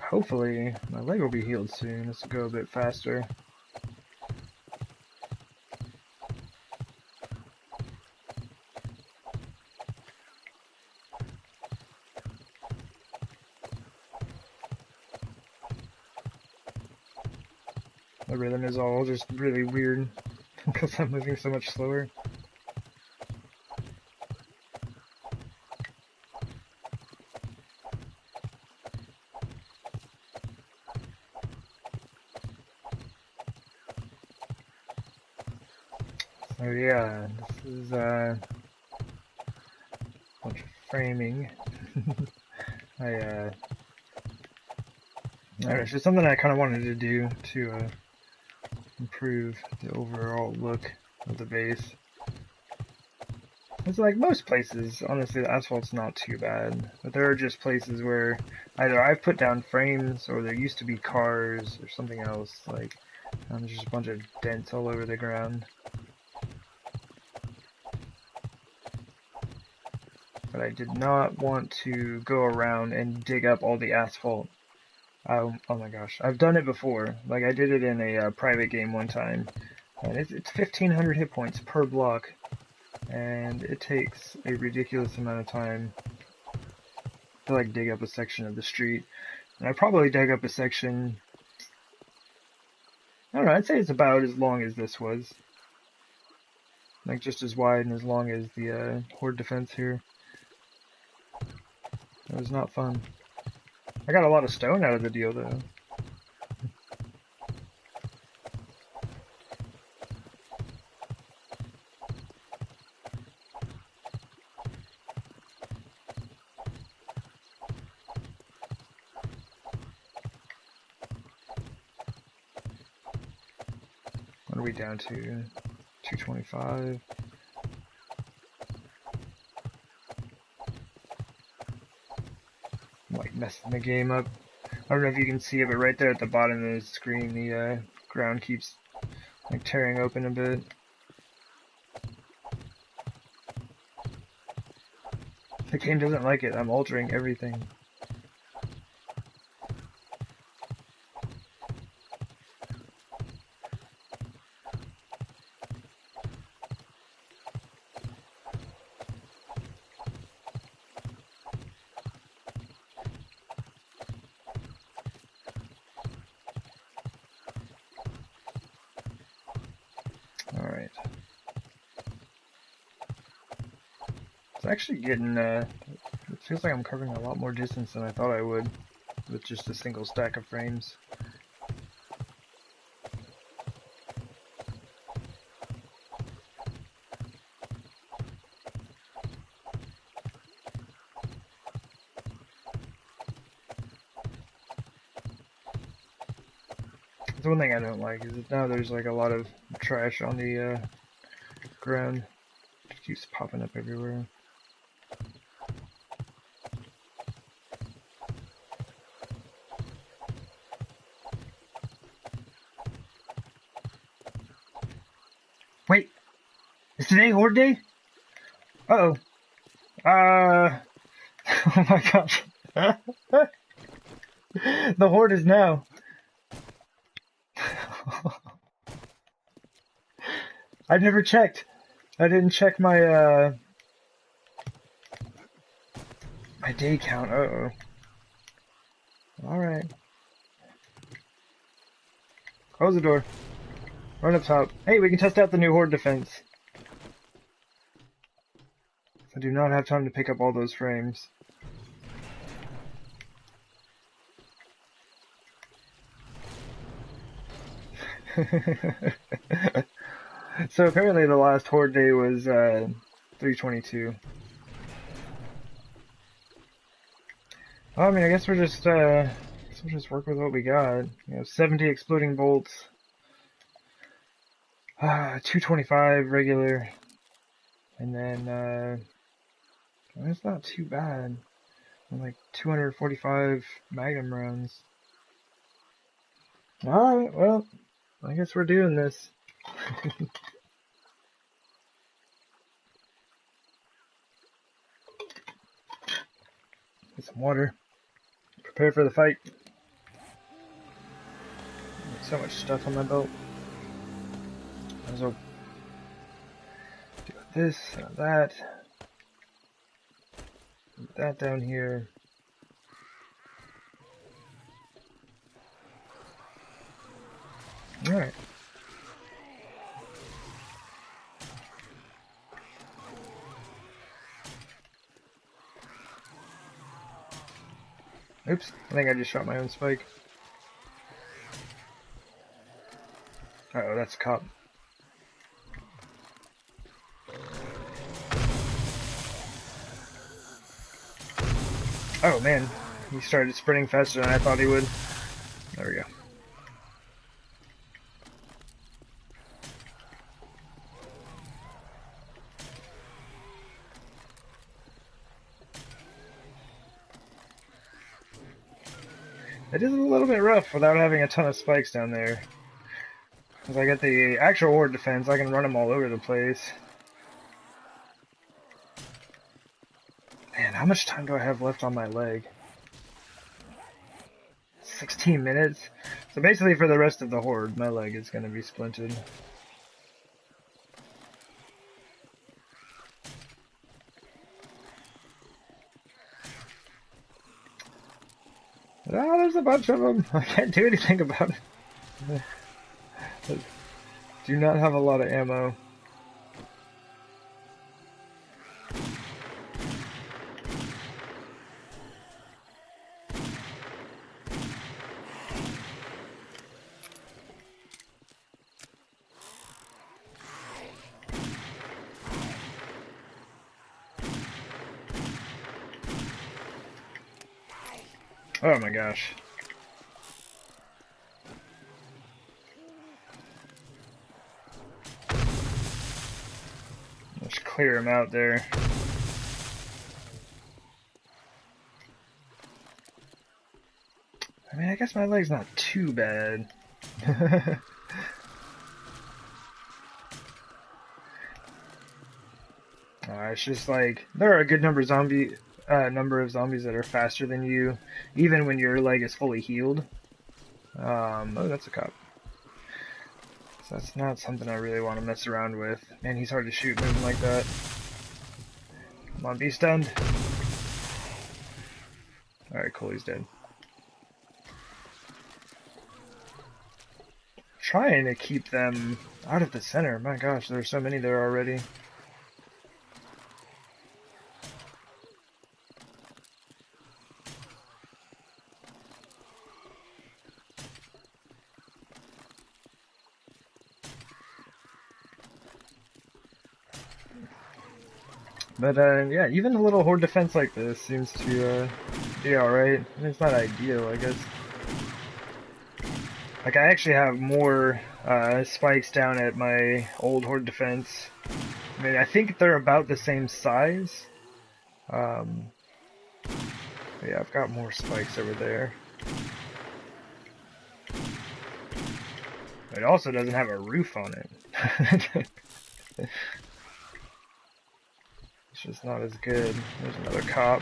Hopefully, my leg will be healed soon. This will go a bit faster. The rhythm is all just really weird because I'm moving so much slower. So yeah, this is a bunch of framing. I don't know, it's just something I kind of wanted to do to improve the overall look of the base. It's like most places, honestly, the asphalt's not too bad, but there are just places where either I've put down frames or there used to be cars or something else, like there's just a bunch of dents all over the ground. But I did not want to go around and dig up all the asphalt. Oh my gosh, I've done it before. Like I did it in a private game one time, and it's 1,500 hit points per block, and it takes a ridiculous amount of time to like dig up a section of the street. And I probably dug up a section, I don't know, I'd say it's about as long as this was. Like just as wide and as long as the horde defense here. It was not fun. I got a lot of stone out of the deal though. What are we down to? 225. I'm like messing the game up. I don't know if you can see it, but right there at the bottom of the screen, the ground keeps like tearing open a bit. The game doesn't like it. I'm altering everything. Alright. It's actually getting, it feels like I'm covering a lot more distance than I thought I would with just a single stack of frames. That's one thing I don't like, is that now there's like a lot of trash on the ground. It keeps popping up everywhere. Wait! Is today Horde Day? Uh-oh. Oh my gosh. The Horde is now. I never checked. I didn't check my my day count. Uh-oh. Alright. Close the door. Run up top. Hey, we can test out the new Horde defense. I do not have time to pick up all those frames. So apparently the last Horde day was 322. Well, I mean, I guess we'll just work with what we got. 70 exploding bolts. 225 regular. And then, it's not too bad. And like 245 Magnum rounds. Alright, well, I guess we're doing this. Get some water. Prepare for the fight. So much stuff on my belt. Might as well do this, that. Put that down here. Alright. Oops, I think I just shot my own spike. Uh-oh, that's a cop. Oh man, he started sprinting faster than I thought he would. There we go. It is a little bit rough without having a ton of spikes down there. As I get the actual horde defense, I can run them all over the place. Man, how much time do I have left on my leg? 16 minutes? So basically for the rest of the horde, my leg is going to be splintered. Oh, there's a bunch of them. I can't do anything about it. Do not have a lot of ammo. Oh my gosh. Let's clear him out there. I mean, I guess my leg's not too bad. It's just like, there are a good number of zombies that are faster than you, even when your leg is fully healed. Oh, that's a cop. So that's not something I really want to mess around with. Man, he's hard to shoot moving like that. Come on, be stunned. Alright, cool, he's dead. Trying to keep them out of the center. My gosh, there's so many there already. But yeah, even a little horde defense like this seems to be alright. I mean, it's not ideal, I guess. Like, I actually have more spikes down at my old horde defense. I mean, I think they're about the same size. But yeah, I've got more spikes over there. It also doesn't have a roof on it. It's just not as good. There's another cop.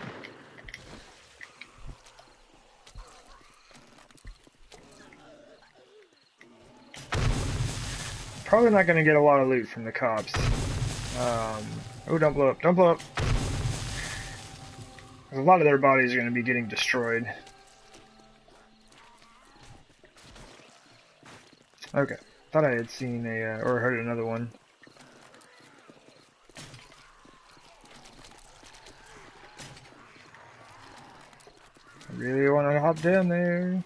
Probably not going to get a lot of loot from the cops. Oh, don't blow up. Don't blow up. A lot of their bodies are going to be getting destroyed. Okay. Thought I had seen a, or heard another one. I really want to hop down there.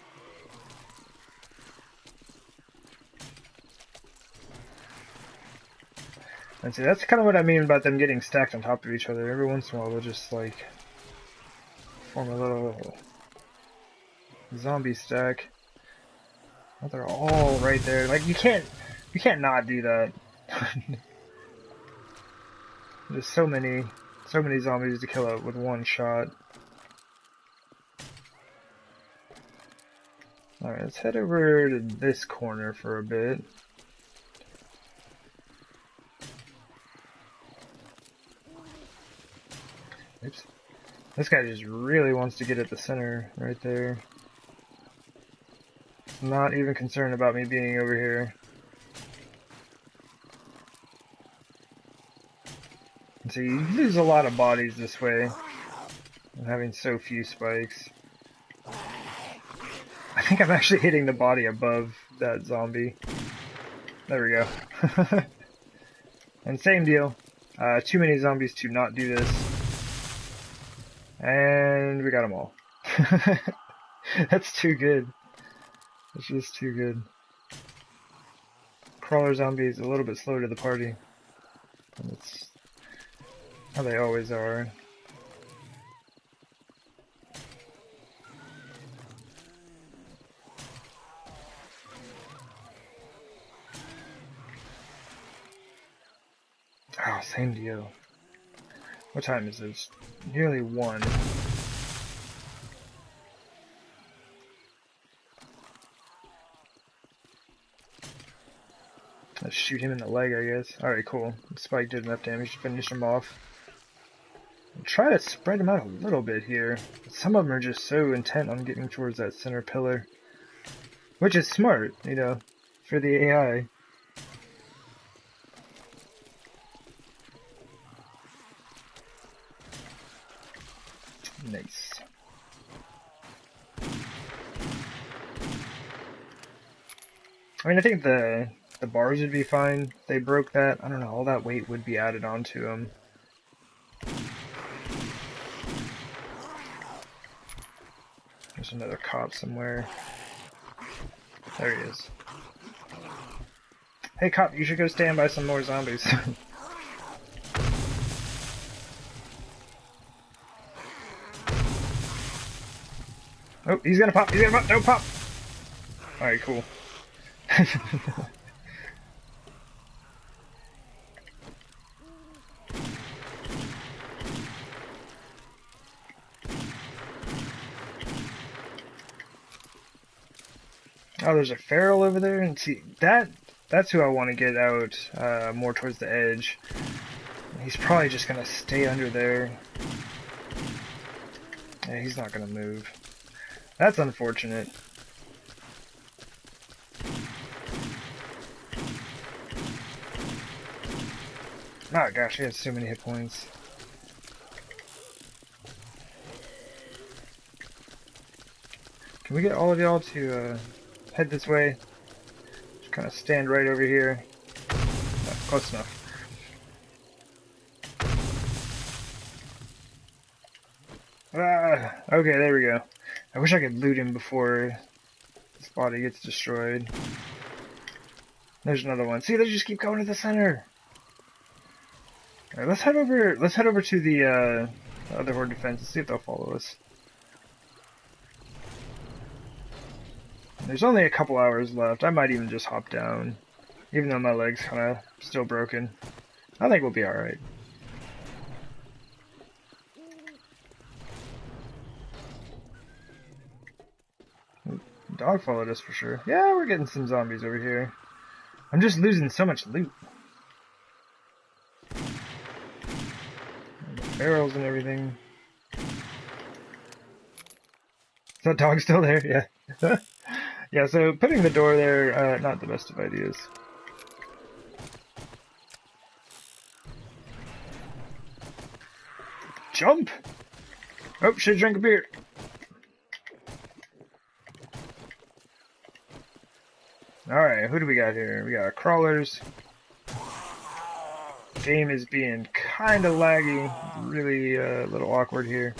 And see, that's kind of what I mean about them getting stacked on top of each other. Every once in a while, they'll just, like, form a little zombie stack. Oh, they're all right there. Like, you can't not do that. There's so many zombies to kill out with one shot. Alright, let's head over to this corner for a bit. Oops. This guy just really wants to get at the center right there. Not even concerned about me being over here. And so you lose a lot of bodies this way, and having so few spikes. I think I'm actually hitting the body above that zombie. There we go. And same deal. Too many zombies to not do this. And we got them all. That's too good. It's just too good. Crawler zombies a little bit slow to the party. And it's how they always are. Oh, same deal. What time is this? Nearly 1. Let's shoot him in the leg, I guess. Alright, cool. The spike did enough damage to finish him off. I'll try to spread them out a little bit here. Some of them are just so intent on getting towards that center pillar. Which is smart, you know, for the AI. Nice. I mean, I think the bars would be fine. If they broke that, I don't know, all that weight would be added onto them. There's another cop somewhere. There he is. Hey cop, you should go stand by some more zombies. Oh, he's gonna pop, don't pop! Alright, cool. Oh, there's a feral over there, and see, that's who I want to get out, more towards the edge. He's probably just gonna stay under there. Yeah, he's not gonna move. That's unfortunate. Oh gosh, he has so many hit points. Can we get all of y'all to head this way? Just kind of stand right over here. No, close enough. Okay, there we go. I wish I could loot him before his body gets destroyed. There's another one. See, they just keep going to the center. Alright, let's head over to the other horde defense and see if they'll follow us. There's only a couple hours left. I might even just hop down, even though my leg's kind of still broken. I think we'll be alright. Dog followed us for sure. Yeah, we're getting some zombies over here. I'm just losing so much loot. And the barrels and everything. Is that dog still there? Yeah. Yeah, so putting the door there, not the best of ideas. Jump! Oh, should drink a beer. Alright, who do we got here? We got crawlers. Game is being kinda laggy. Really a little awkward here.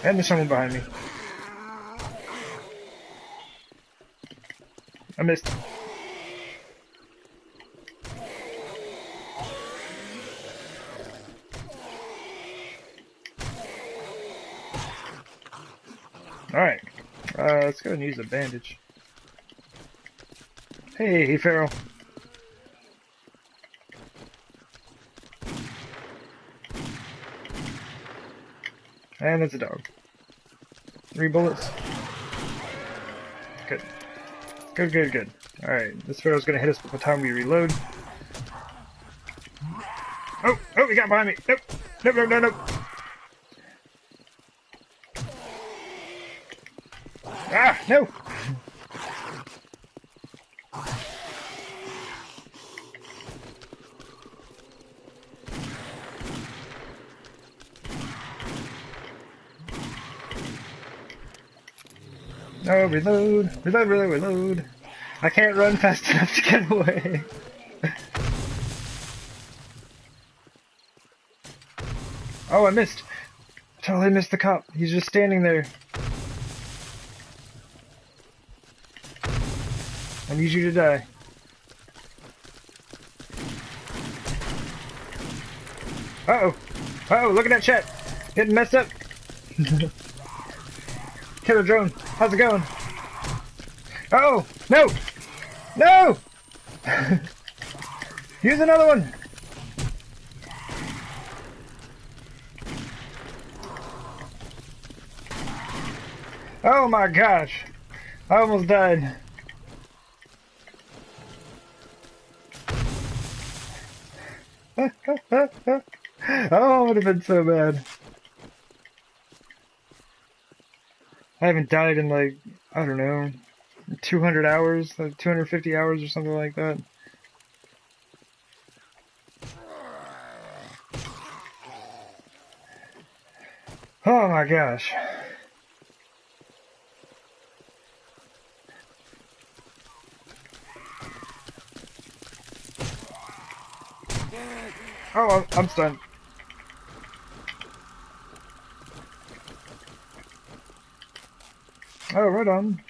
And there's someone behind me. I missed. Alright. Let's go and use a bandage. Hey, feral. And it's a dog. 3 bullets. Good. Good, good, good. Alright, this Pharaoh's gonna hit us by the time we reload. Oh, oh, he got behind me. Nope. Nope, nope, nope, nope. Ah, no! No, reload, reload, reload, reload. I can't run fast enough to get away. Oh, I missed. I totally missed the cop. He's just standing there. I need you to die. Uh-oh. Uh-oh, look at that chat. Getting messed up. Killer drone, how's it going? Uh-oh, no! No! Use another one! Oh my gosh! I almost died. Oh, it would have been so bad. I haven't died in like, I don't know, 200 hours, like 250 hours or something like that. Oh my gosh. Oh, I'm stunned. Oh, right on.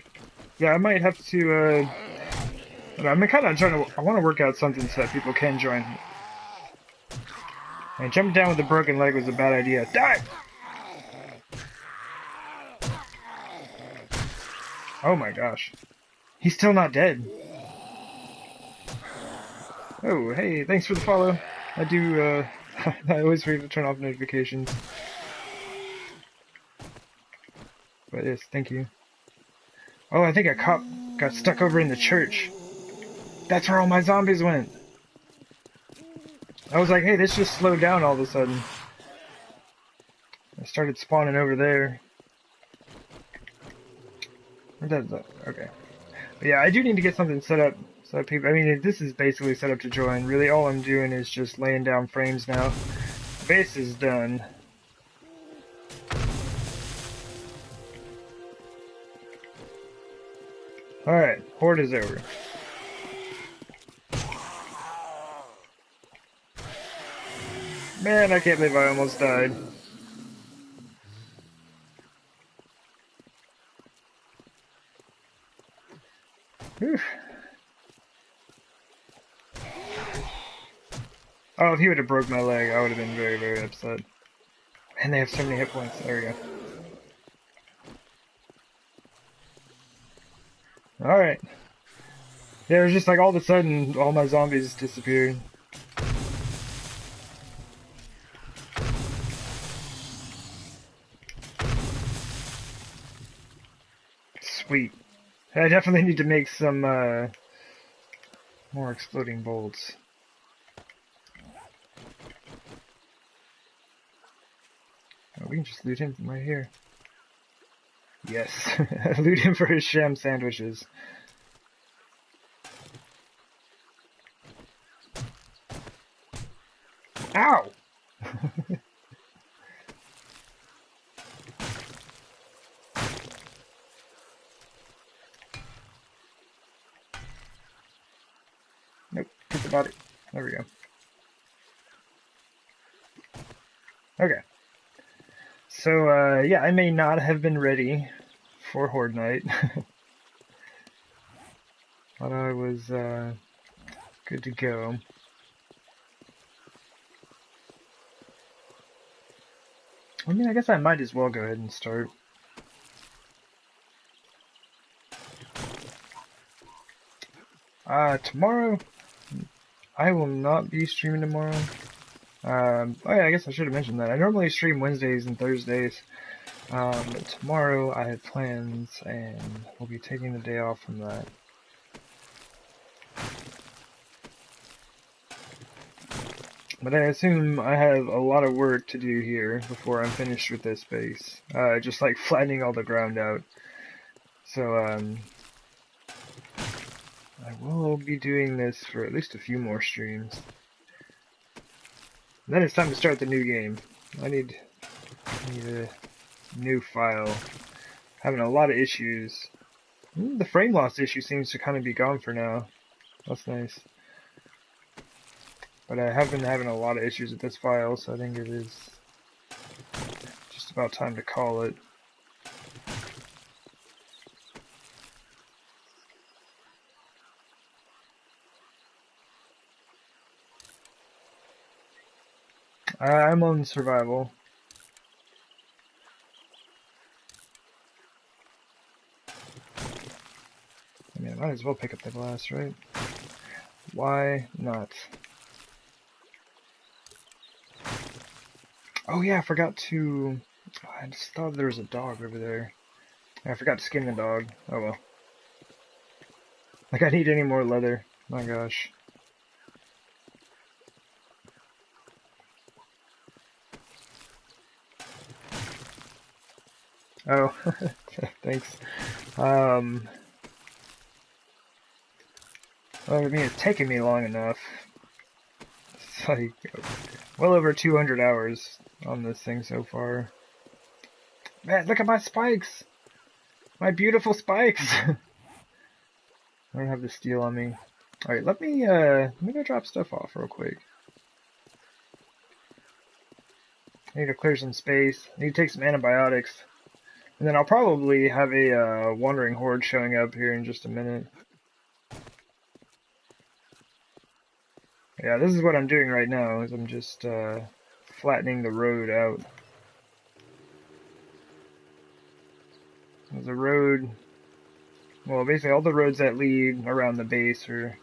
Yeah, I might have to, I'm kind of trying to, I want to work out something so that people can join. And jumping down with a broken leg was a bad idea. Die! Oh my gosh. He's still not dead. Oh, hey, thanks for the follow. I do, I always forget to turn off notifications. But yes, thank you. Oh, I think a cop got stuck over in the church. That's where all my zombies went. I was like, hey, this just slowed down all of a sudden. I started spawning over there. Okay. But yeah, I do need to get something set up so that people, I mean, this is basically set up to join. Really, all I'm doing is just laying down frames now. Base is done. Alright, Horde is over. Man, I can't believe I almost died. Whew. Oh, if he would have broke my leg, I would have been very, very upset. And they have so many hit points. There we go. Alright. Yeah, it was just like all of a sudden, all my zombies disappeared. Sweet. I definitely need to make some, more exploding bolts. Oh, we can just loot him from right here. Yes. Loot him for his sham sandwiches. Ow! Nope, hit the body. There we go. Okay. So, yeah, I may not have been ready for Horde Night. But I was, good to go. I mean, I guess I might as well go ahead and start. Tomorrow, I will not be streaming tomorrow. Oh yeah, I guess I should have mentioned that. I normally stream Wednesdays and Thursdays. Tomorrow I had plans, and we'll be taking the day off from that. But I assume I have a lot of work to do here before I'm finished with this base. Just like flattening all the ground out. So, I will be doing this for at least a few more streams. And then it's time to start the new game. I need a new file. Having a lot of issues. The frame loss issue seems to kind of be gone for now. That's nice. But I have been having a lot of issues with this file, so I think it is just about time to call it. I'm on survival. I mean, I might as well pick up the glass, right? Why not? Oh yeah, I forgot to... I just thought there was a dog over there. I forgot to skin the dog. Oh well. Like I need any more leather. My gosh. Oh, thanks. Well, I mean, it's taken me long enough. It's like well over 200 hours on this thing so far. Man, look at my spikes! My beautiful spikes! I don't have the steel on me. Alright, let me go drop stuff off real quick. I need to clear some space. I need to take some antibiotics. And then I'll probably have a wandering horde showing up here in just a minute. Yeah, this is what I'm doing right now, is I'm just flattening the road out. There's a road, well, basically all the roads that lead around the base are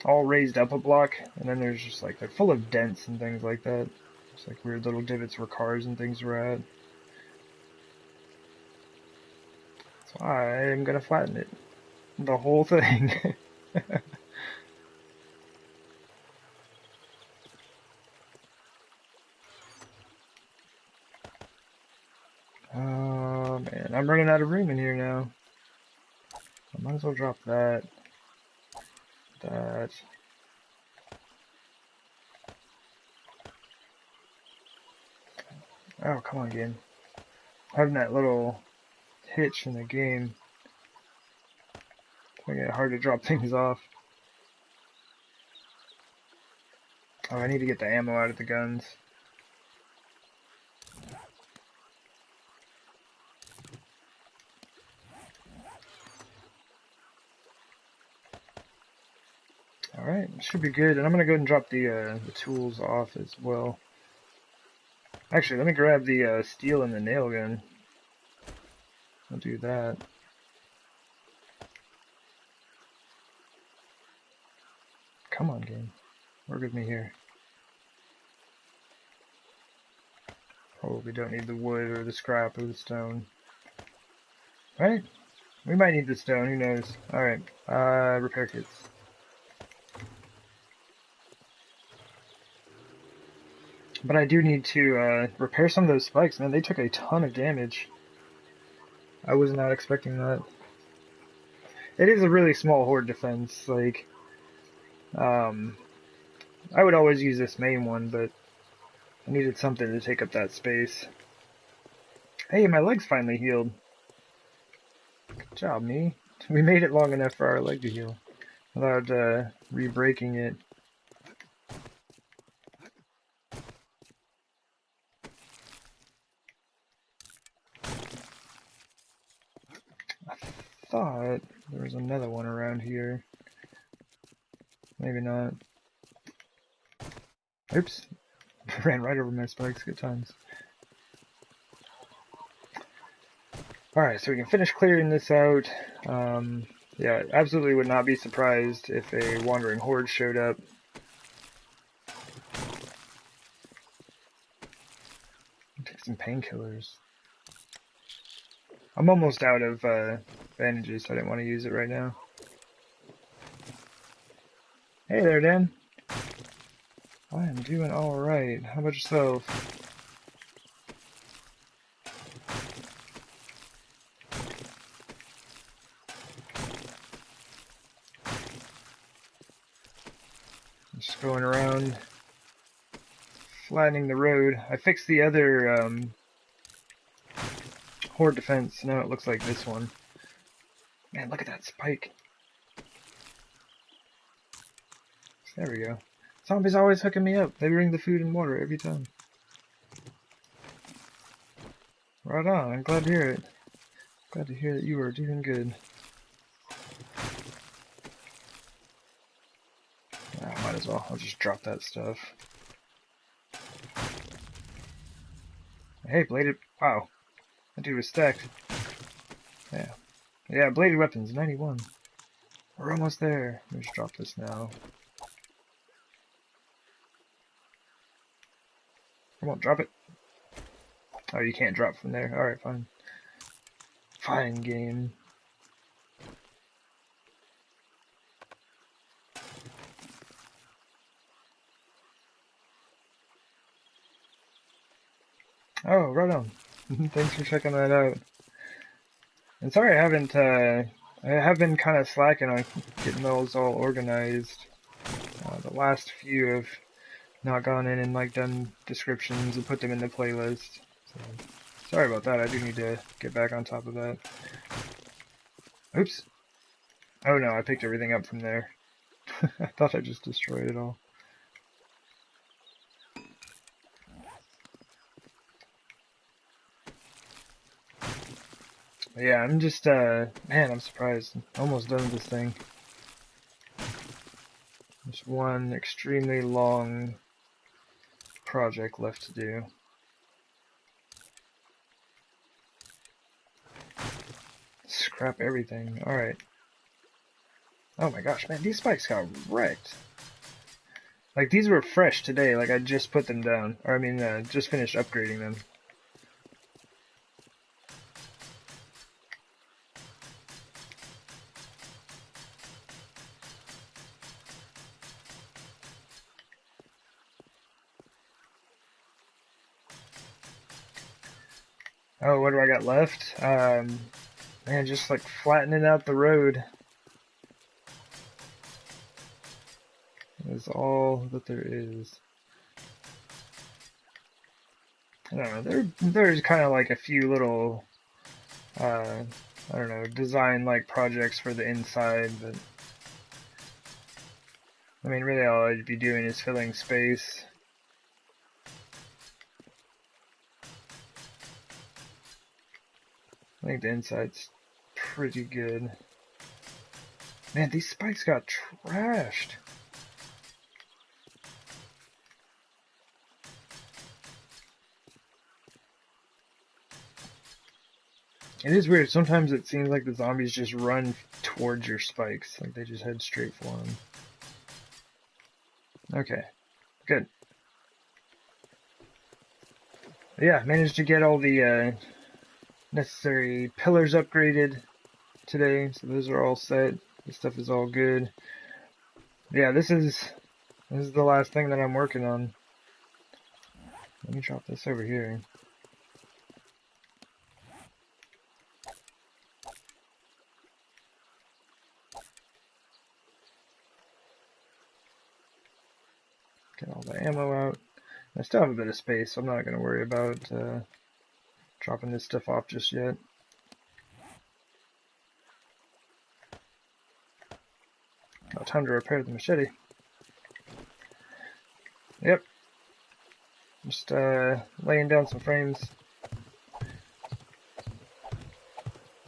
all raised up a block, and then there's just like, they're full of dents and things like that. It's like weird little divots where cars and things were at. So I'm gonna flatten it. The whole thing. Oh man, I'm running out of room in here now. I might as well drop that. That. Oh, come on, game. Having that little hitch in the game. It's making it hard to drop things off. Oh, I need to get the ammo out of the guns. Alright, should be good. And I'm gonna go ahead and drop the tools off as well. Actually, let me grab the steel and the nail gun. I'll do that. Come on, game. Work with me here. Probably don't need the wood or the scrap or the stone. Right? We might need the stone, who knows. Alright, repair kits. But I do need to repair some of those spikes, man. They took a ton of damage. I was not expecting that. It is a really small horde defense. Like, I would always use this main one, but I needed something to take up that space. Hey, my leg's finally healed. Good job, me. We made it long enough for our leg to heal without re-breaking it. I thought there was another one around here. Maybe not. Oops. Ran right over my spikes. Good times. Alright, so we can finish clearing this out. Yeah, absolutely would not be surprised if a wandering horde showed up. Take some painkillers. I'm almost out of bandages, so I didn't want to use it right now. Hey there, Dan. I am doing alright. How about yourself? Just going around, flattening the road. I fixed the other horde defense. Now it looks like this one. Man, look at that spike. There we go. Zombies always hooking me up. They bring the food and water every time. Right on. I'm glad to hear it. Glad to hear that you are doing good. Might as well. I'll just drop that stuff. Hey, bladed. Wow. That dude was stacked. Yeah. Yeah, bladed weapons, 91. We're almost there. Let me just drop this now. Come on, drop it. Oh, you can't drop from there. Alright, fine. Fine, game. Oh, right on. Thanks for checking that out. And sorry I have been kind of slacking on getting those all organized. The last few have not gone in and like done descriptions and put them in the playlist. So, sorry about that. I do need to get back on top of that. Oops. Oh no, I picked everything up from there. I thought I just destroyed it all. But yeah, I'm just, man, I'm surprised. I'm almost done with this thing. There's one extremely long project left to do. Scrap everything. Alright. Oh my gosh, man, these spikes got wrecked. Like, these were fresh today. Like, I just put them down. Or, I mean, just finished upgrading them. Oh, what do I got left? Man, just like flattening out the road is all that there is. I don't know, there's kind of like a few little, I don't know, design like projects for the inside, but I mean, really all I'd be doing is filling space. I think the inside's pretty good. Man, these spikes got trashed. It is weird. Sometimes it seems like the zombies just run towards your spikes. Like they just head straight for them. Okay. Good. Yeah, managed to get all the necessary pillars upgraded today, so those are all set. This stuff is all good. Yeah, this is the last thing that I'm working on. Let me drop this over here. Get all the ammo out. I still have a bit of space, so I'm not going to worry about dropping this stuff off just yet. Oh, time to repair the machete. Yep. Just laying down some frames.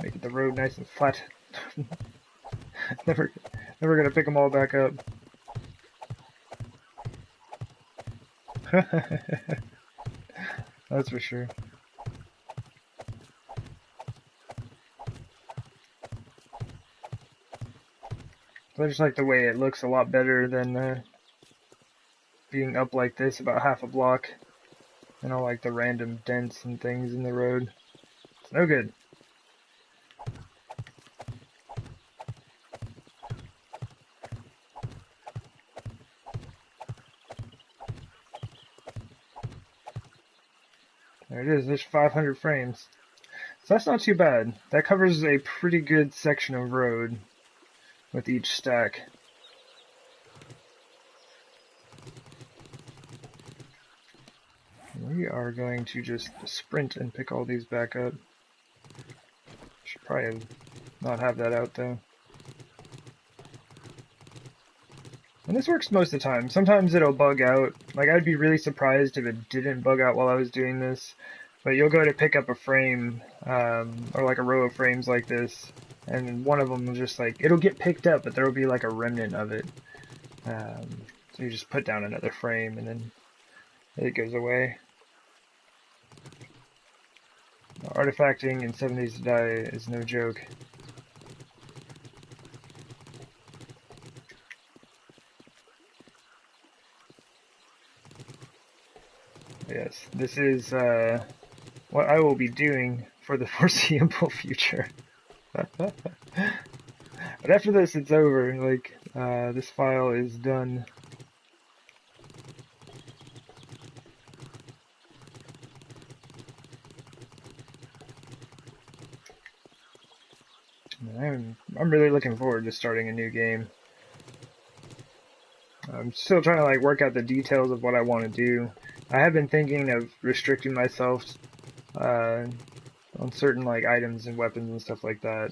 Making the road nice and flat. never gonna pick them all back up. That's for sure. I just like the way it looks a lot better than being up like this about half a block. And all like the random dents and things in the road. It's no good. There it is, there's 500 frames. So that's not too bad. That covers a pretty good section of road with each stack. We are going to just sprint and pick all these back up. Should probably not have that out though. And this works most of the time. Sometimes it'll bug out. Like, I'd be really surprised if it didn't bug out while I was doing this. But you'll go to pick up a frame, or like a row of frames like this, and one of them will just like, it'll get picked up, but there will be like a remnant of it. So you just put down another frame and then it goes away. Artifacting in 7 Days to Die is no joke. Yes, this is what I will be doing for the foreseeable future. But after this, it's over. Like, this file is done. I'm really looking forward to starting a new game. I'm still trying to like work out the details of what I want to do. I have been thinking of restricting myself on certain like items and weapons and stuff like that.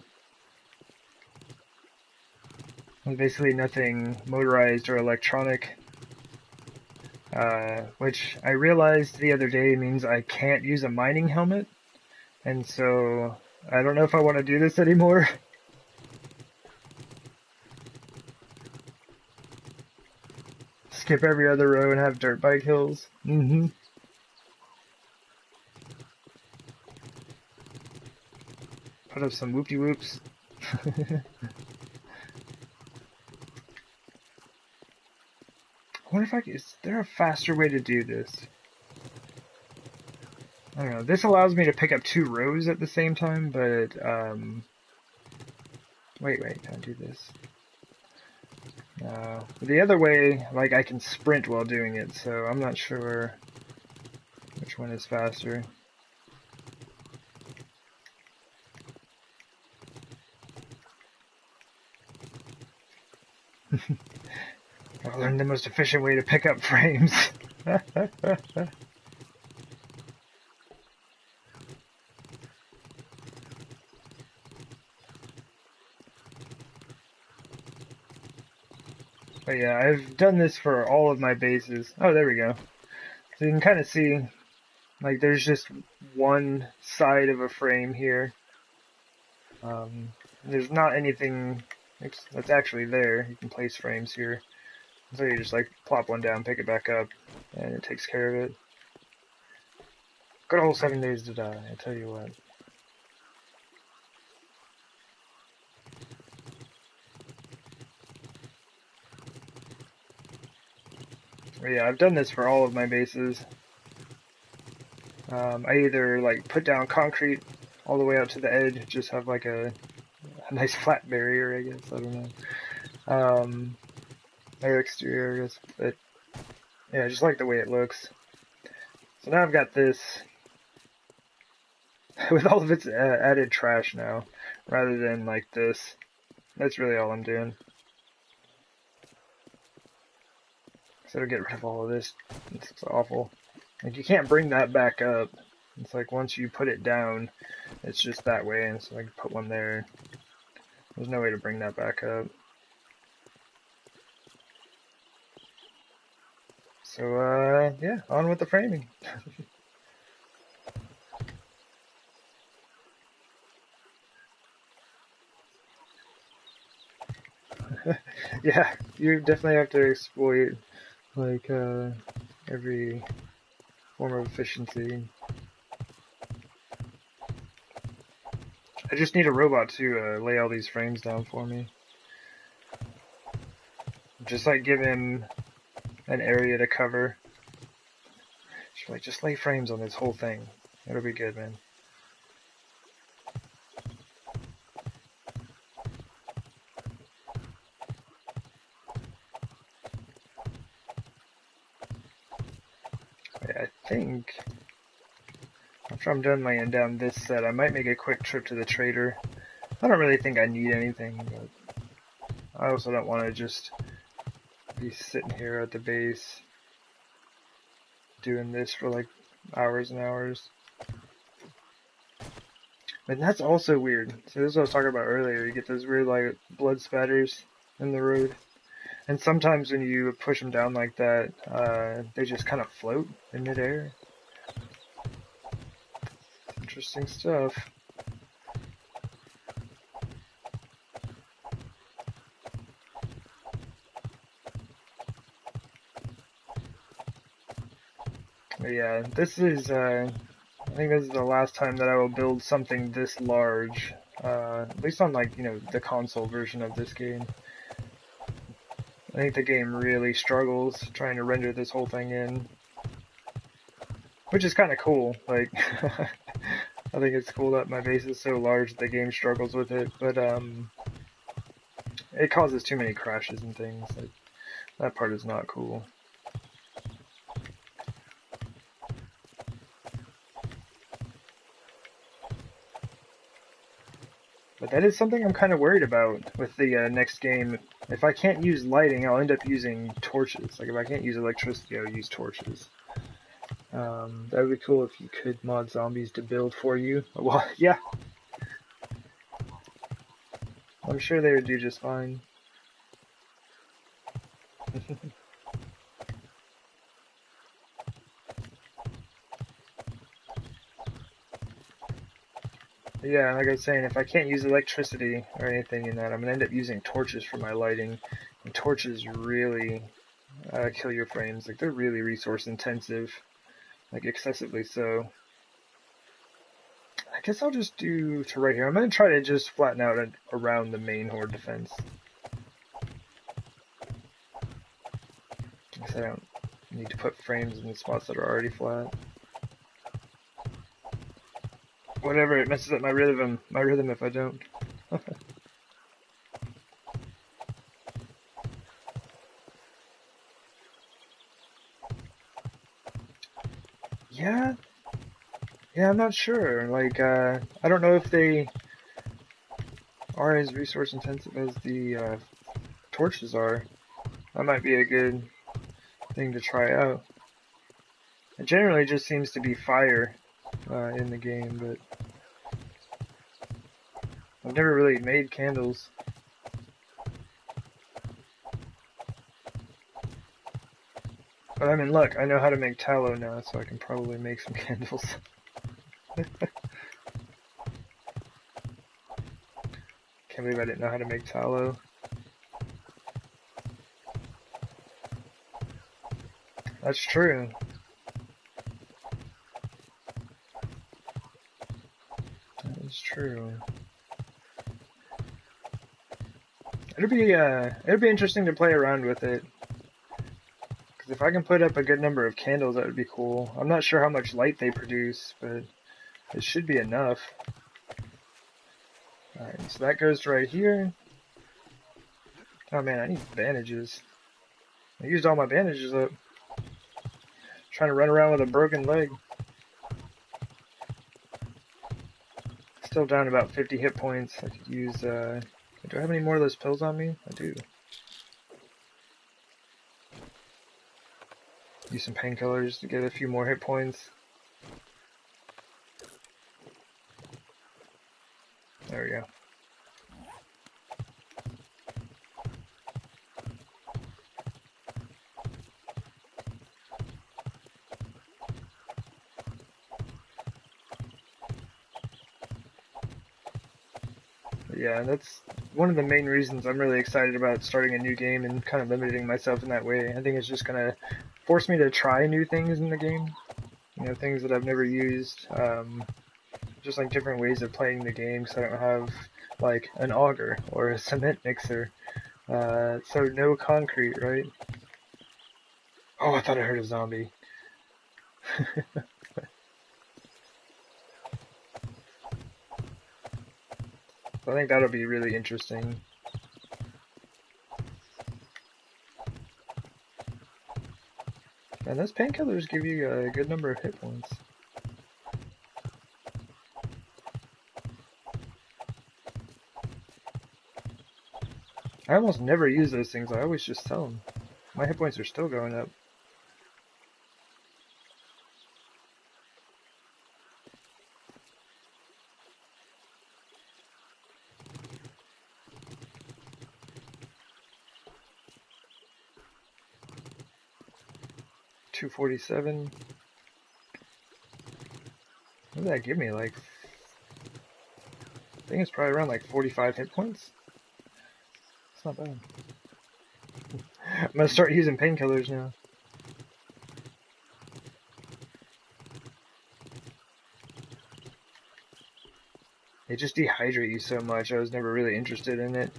Basically nothing motorized or electronic, which I realized the other day means I can't use a mining helmet, and so I don't know if I want to do this anymore. Skip every other row and have dirt bike hills. Put up some whoop-de-whoops. I wonder if is there a faster way to do this? I don't know. This allows me to pick up 2 rows at the same time, but, wait, can I do this? No. The other way, like, I can sprint while doing it, so I'm not sure which one is faster. I've learned the most efficient way to pick up frames. But yeah, I've done this for all of my bases. Oh, there we go. So you can kind of see, like, there's just one side of a frame here. There's not anything that's actually there. You can place frames here. So you just, like, plop one down, pick it back up, and it takes care of it. Good old 7 Days to Die, I tell you what. But yeah, I've done this for all of my bases. I either like put down concrete all the way out to the edge, just have like a nice flat barrier, I guess, I don't know. Or exterior, I guess, but yeah, I just like the way it looks. So now I've got this with all of its added trash now, rather than like this. That's really all I'm doing. So to get rid of all of this, it's awful. Like, you can't bring that back up. It's like once you put it down, it's just that way, and so I can put one there. There's no way to bring that back up. So, yeah, on with the framing. Yeah, you definitely have to exploit, like, every form of efficiency. I just need a robot to lay all these frames down for me. Just like give him an area to cover. Just lay frames on this whole thing. It'll be good, man. I think after I'm done laying down this set, I might make a quick trip to the trader. I don't really think I need anything, but I also don't want to just be sitting here at the base doing this for like hours and hours. But that's also weird. So this is what I was talking about earlier. You get those weird like blood spatters in the road. And sometimes when you push them down like that, they just kind of float in midair. Interesting stuff. But yeah, this is, I think this is the last time that I will build something this large. At least on like, the console version of this game. I think the game really struggles trying to render this whole thing in. Which is kind of cool, like, I think it's cool that my base is so large that the game struggles with it, but, it causes too many crashes and things, like, that part is not cool. But that is something I'm kind of worried about with the next game. If I can't use lighting, I'll end up using torches. Like, if I can't use electricity, I'll use torches. That would be cool if you could mod zombies to build for you. Well, yeah. I'm sure they would do just fine. Yeah, like I was saying, if I can't use electricity or anything in that, I'm gonna end up using torches for my lighting. And torches really kill your frames. Like, they're really resource intensive. Like, excessively so. I guess I'll just do to right here. I'm going to try to just flatten out around the main horde defense. I guess I don't need to put frames in the spots that are already flat. Whatever, it messes up my rhythm if I don't. Yeah, I'm not sure. Like, I don't know if they are as resource intensive as the torches are. That might be a good thing to try out. It generally just seems to be fire in the game, but I've never really made candles. But I mean, look, I know how to make tallow now, so I can probably make some candles. Can't believe I didn't know how to make tallow. That's true. That is true. It'd be interesting to play around with it. Because if I can put up a good number of candles, that would be cool. I'm not sure how much light they produce, but it should be enough. Alright, so that goes right here. Oh man, I need bandages. I used all my bandages up. Trying to run around with a broken leg. Still down about 50 hit points. I could use, do I have any more of those pills on me? I do. Use some painkillers to get a few more hit points. There we go. Yeah, that's one of the main reasons I'm really excited about starting a new game and kind of limiting myself in that way. I think it's just gonna force me to try new things in the game. Things that I've never used. Just like different ways of playing the game, so I don't have like an auger or a cement mixer. So no concrete, right? Oh, I thought I heard a zombie. I think that'll be really interesting. And those painkillers give you a good number of hit points. I almost never use those things. I always just sell them. My hit points are still going up. $247. What did that give me? Like, I think it's probably around like 45 hit points. It's not bad. I'm gonna start using painkillers now. They just dehydrate you so much. I was never really interested in it.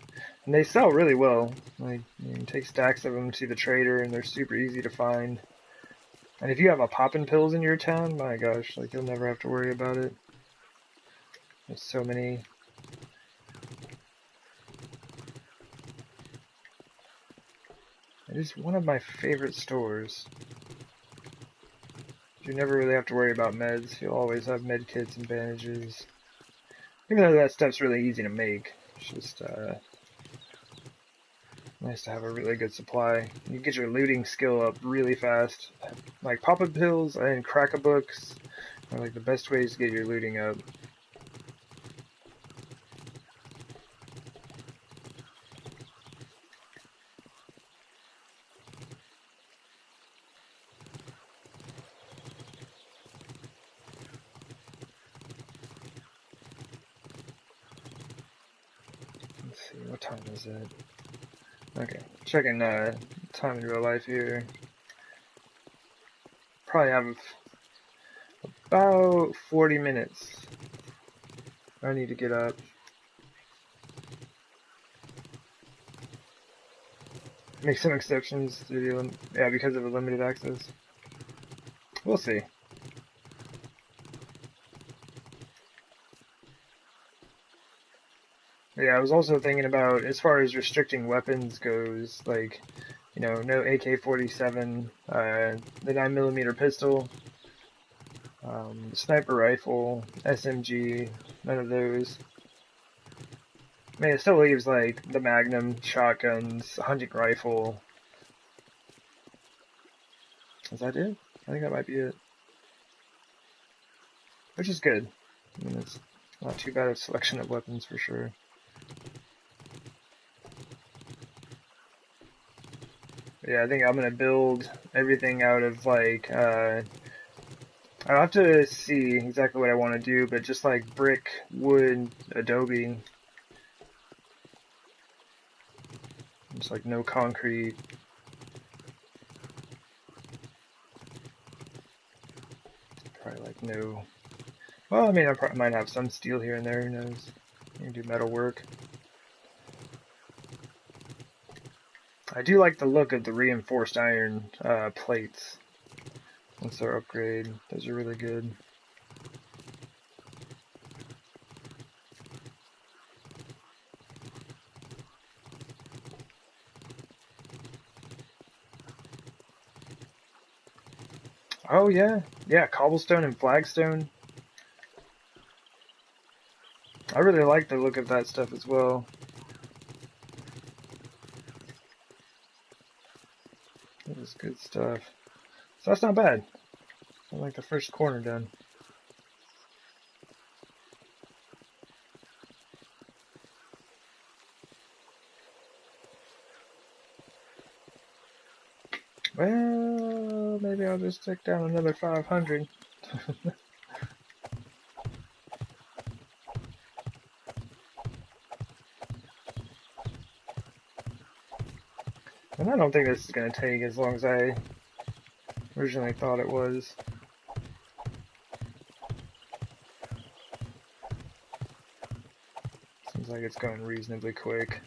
And they sell really well. Like, you can take stacks of them to the trader, and they're super easy to find. And if you have a poppin' pills in your town, my gosh, like, you'll never have to worry about it. There's so many. It is one of my favorite stores. You never really have to worry about meds. You'll always have med kits and bandages. Even though that stuff's really easy to make. It's just, nice to have a really good supply. You get your looting skill up really fast. Like pop-up pills and crack-a-books are like the best ways to get your looting up. Let's see, what time is it? Okay, checking time in real life here. Probably have about 40 minutes. I need to get up. Make some exceptions to the, yeah, because of the limited access. We'll see. Yeah, I was also thinking about, as far as restricting weapons goes, like, you know, no AK-47, the 9mm pistol, sniper rifle, SMG, none of those. I mean, it still leaves, like, the Magnum, shotguns, hunting rifle. Is that it? I think that might be it. Which is good. I mean, it's not too bad a selection of weapons for sure. Yeah, I think I'm gonna build everything out of, like, I'll have to see exactly what I want to do, but just like brick, wood, adobe. Just like no concrete. Probably like no. Well, I mean, I probably might have some steel here and there, who knows. You can do metal work. I do like the look of the reinforced iron plates. Once they're upgraded, those are really good. Oh yeah, yeah, cobblestone and flagstone. I really like the look of that stuff as well. That is good stuff. So that's not bad. I like the first corner done. Well, maybe I'll just stick down another 500. And I don't think this is going to take as long as I originally thought it was. Seems like it's going reasonably quick.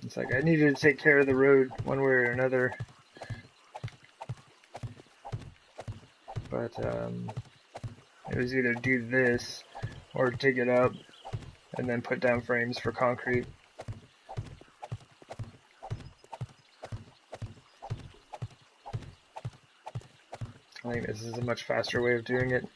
It's like I needed to take care of the road one way or another. But it was either do this or dig it up and then put down frames for concrete. I think this is a much faster way of doing it.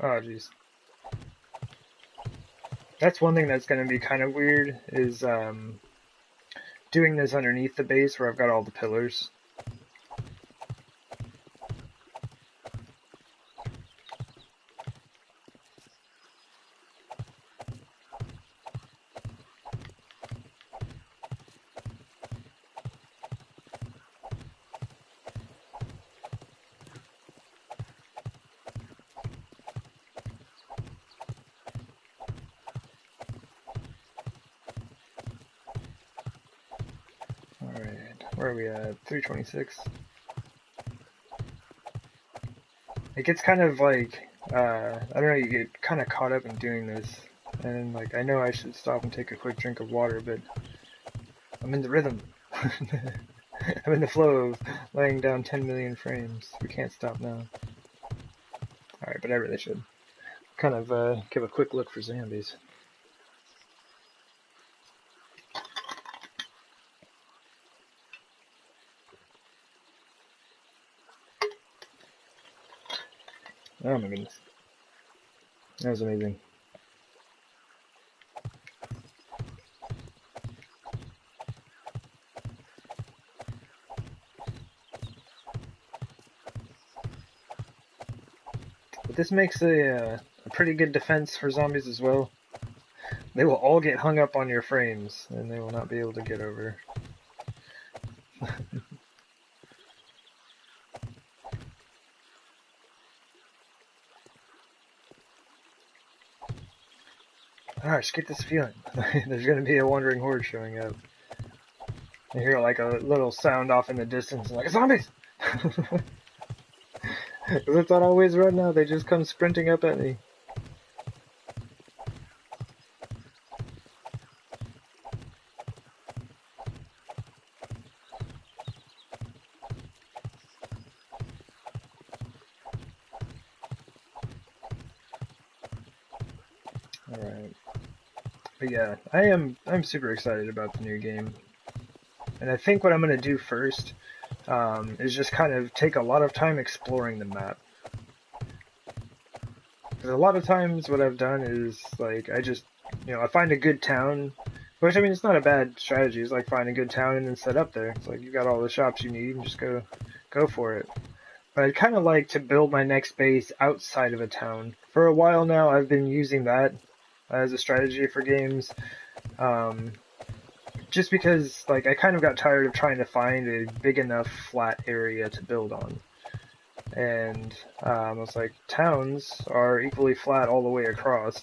Oh, jeez. That's one thing that's going to be kind of weird, is doing this underneath the base where I've got all the pillars. Alright, where are we at? 326. It gets kind of like, I don't know, you get kind of caught up in doing this. And like, I know I should stop and take a quick drink of water, but I'm in the rhythm. I'm in the flow of laying down 10 million frames. We can't stop now. Alright, but I really should kind of give a quick look for zombies. Oh my goodness. That was amazing. But this makes a pretty good defense for zombies as well. They will all get hung up on your frames, and they will not be able to get over. I just get this feeling. There's going to be a wandering horde showing up. You hear like a little sound off in the distance, like, zombies! That's not always run now, they just come sprinting up at me. Alright. But yeah, I'm super excited about the new game. And I think what I'm going to do first is just kind of take a lot of time exploring the map. Because a lot of times what I've done is, like, I just, I find a good town, which, I mean, it's not a bad strategy. It's like find a good town and then set up there. It's like you got all the shops you need and just go for it. But I'd kind of like to build my next base outside of a town. For a while now, I've been using that as a strategy for games. Just because, like, I kind of got tired of trying to find a big enough flat area to build on. And I was like, towns are equally flat all the way across.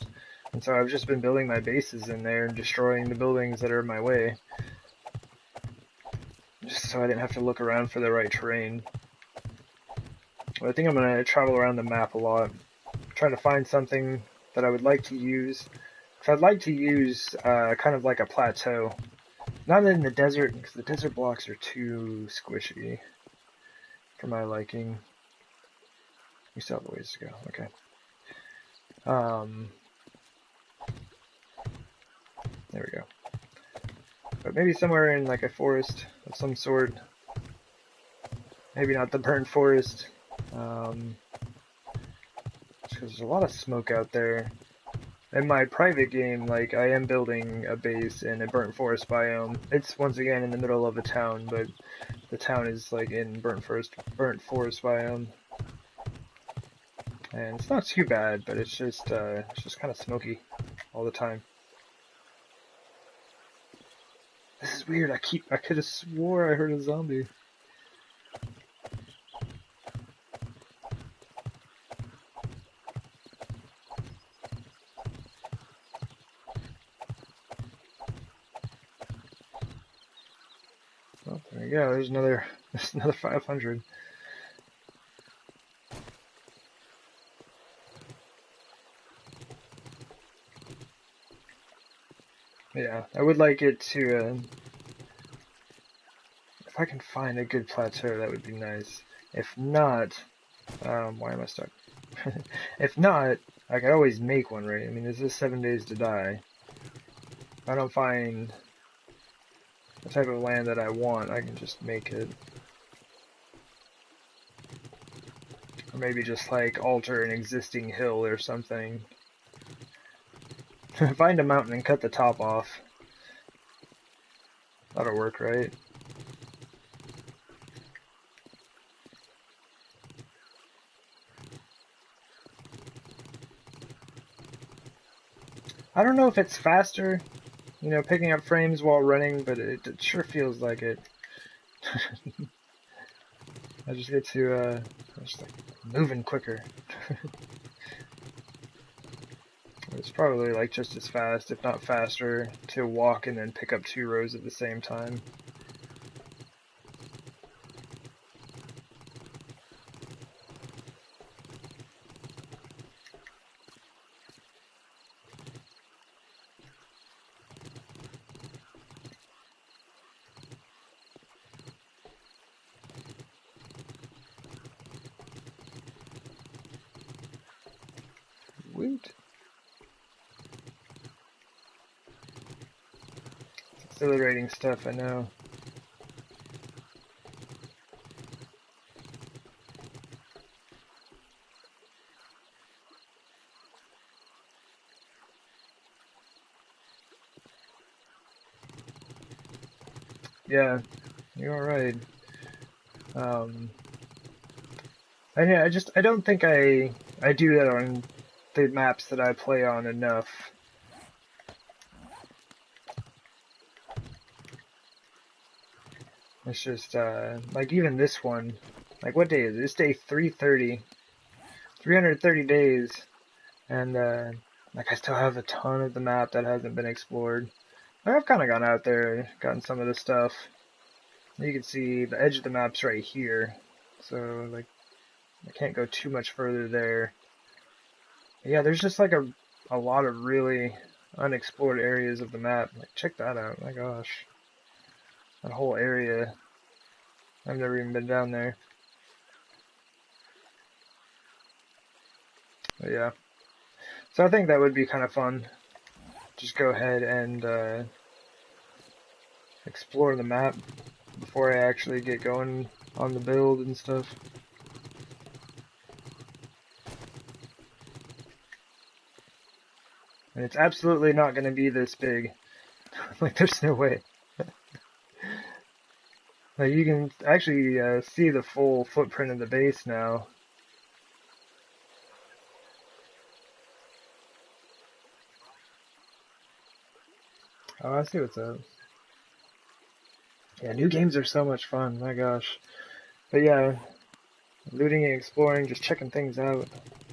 And so I've just been building my bases in there and destroying the buildings that are in my way. Just so I didn't have to look around for the right terrain. But I think I'm going to travel around the map a lot. Trying to find something that I would like to use. So I'd like to use kind of like a plateau. Not in the desert, because the desert blocks are too squishy for my liking. We still have a ways to go. Okay. There we go. But maybe somewhere in like a forest of some sort. Maybe not the burnt forest. Because there's a lot of smoke out there. In my private game, like, I am building a base in a burnt forest biome. It's once again in the middle of a town, but the town is like in burnt forest biome. And it's not too bad, but it's just kind of smoky all the time. This is weird. I could have swore I heard a zombie. Oh, there you go. There's another 500. Yeah, I would like it to, if I can find a good plateau, that would be nice. If not, why am I stuck? If not, I could always make one, right? I mean, this is 7 days to die. If I don't find the type of land that I want, I can just make it. I'm maybe just like alter an existing hill or something. Find a mountain and cut the top off. That'll work, right? I don't know if it's faster, you know, picking up frames while running, but it sure feels like it. I just get to, just like moving quicker. It's probably like just as fast, if not faster, to walk and then pick up 2 rows at the same time. Woot! Exhilarating stuff, I know. Yeah, you're alright. I don't think I do that on the maps that I play on enough. It's just, like even this one, like what day is it? It's day 330. 330 days, and, like I still have a ton of the map that hasn't been explored. Like, I've kind of gone out there, gotten some of the stuff. You can see the edge of the map's right here, so, like, I can't go too much further there. But yeah, there's just like a lot of really unexplored areas of the map. Like, check that out, my gosh. That whole area. I've never even been down there. But yeah. So I think that would be kind of fun. Just go ahead and explore the map before I actually get going on the build and stuff. And it's absolutely not going to be this big. Like, there's no way. Like, you can actually see the full footprint of the base now. Oh, I see what's up. Yeah, new games are so much fun, my gosh. But yeah, looting and exploring, just checking things out.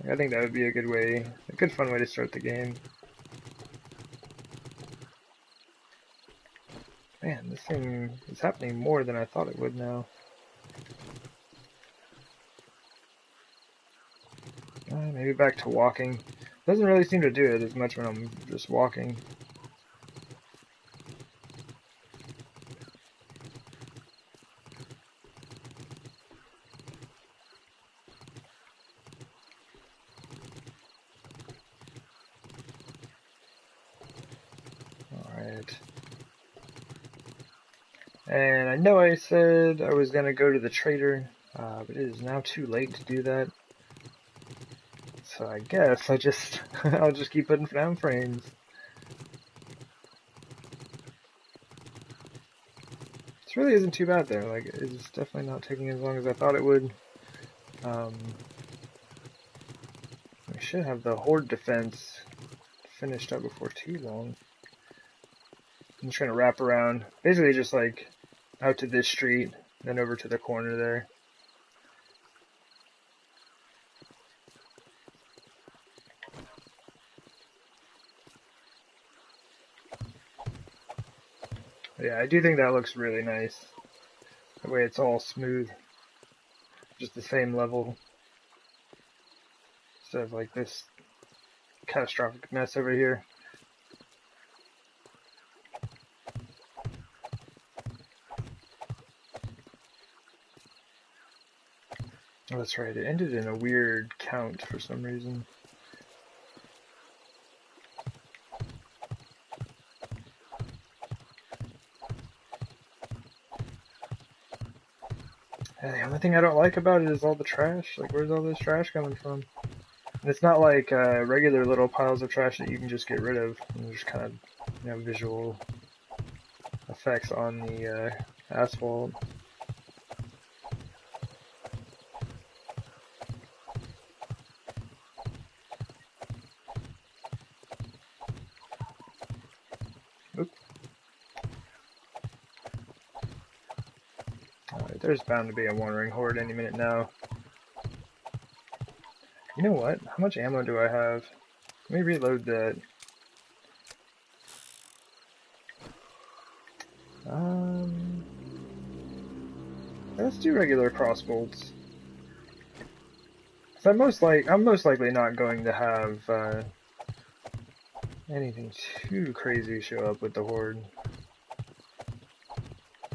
I think that would be a good way, a good fun way to start the game. Man, this thing is happening more than I thought it would now. Maybe back to walking. Doesn't really seem to do it as much when I'm just walking. Alright. And I know I said I was gonna go to the trader, but it is now too late to do that. So I guess I'll just keep putting down frames. This really isn't too bad though, like, it's definitely not taking as long as I thought it would. We should have the horde defense finished up before too long. I'm just gonna wrap around, basically just like out to this street, then over to the corner there. Yeah, I do think that looks really nice. The way it's all smooth. Just the same level. Instead of like this catastrophic mess over here. Oh, that's right, it ended in a weird count for some reason. And the only thing I don't like about it is all the trash. Like, where's all this trash coming from? And it's not like regular little piles of trash that you can just get rid of. And there's kind of, you know, visual effects on the asphalt. Oop. Alright, there's bound to be a wandering horde any minute now. You know what? How much ammo do I have? Let me reload that. Let's do regular crossbolts. So I'm most likely not going to have anything too crazy show up with the horde.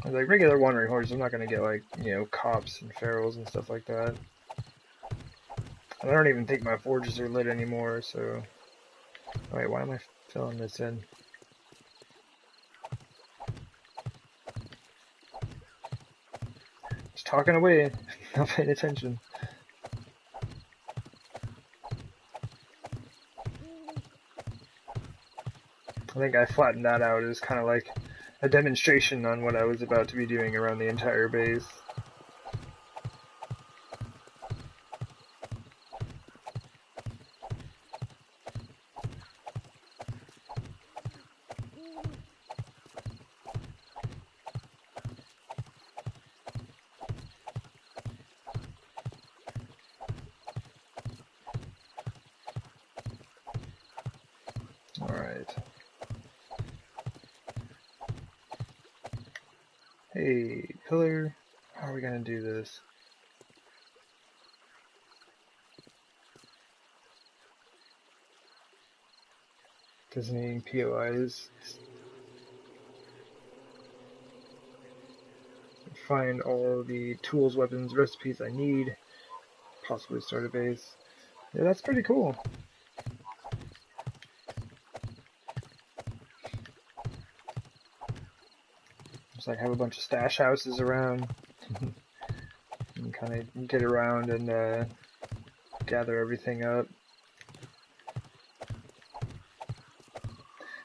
Like regular wandering hordes, I'm not gonna get like, you know, cops and ferals and stuff like that. And I don't even think my forges are lit anymore, so... Wait, why am I filling this in? Just talking away, not paying attention. I think I flattened that out as kind of like a demonstration on what I was about to be doing around the entire base. Alright. Hey, pillar, how are we gonna do this? Designating POIs. Find all the tools, weapons, recipes I need. Possibly start a base. Yeah, that's pretty cool. Just like have a bunch of stash houses around. And kind of get around and gather everything up.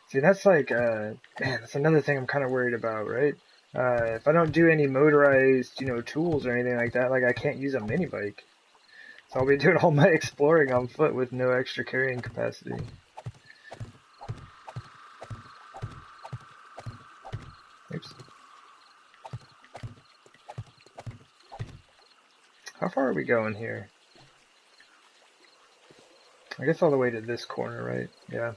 See, that's like, man, that's another thing I'm kind of worried about, right? If I don't do any motorized, you know, tools or anything like that, like I can't use a mini bike. So I'll be doing all my exploring on foot with no extra carrying capacity. Oops. How far are we going here? I guess all the way to this corner, right? Yeah.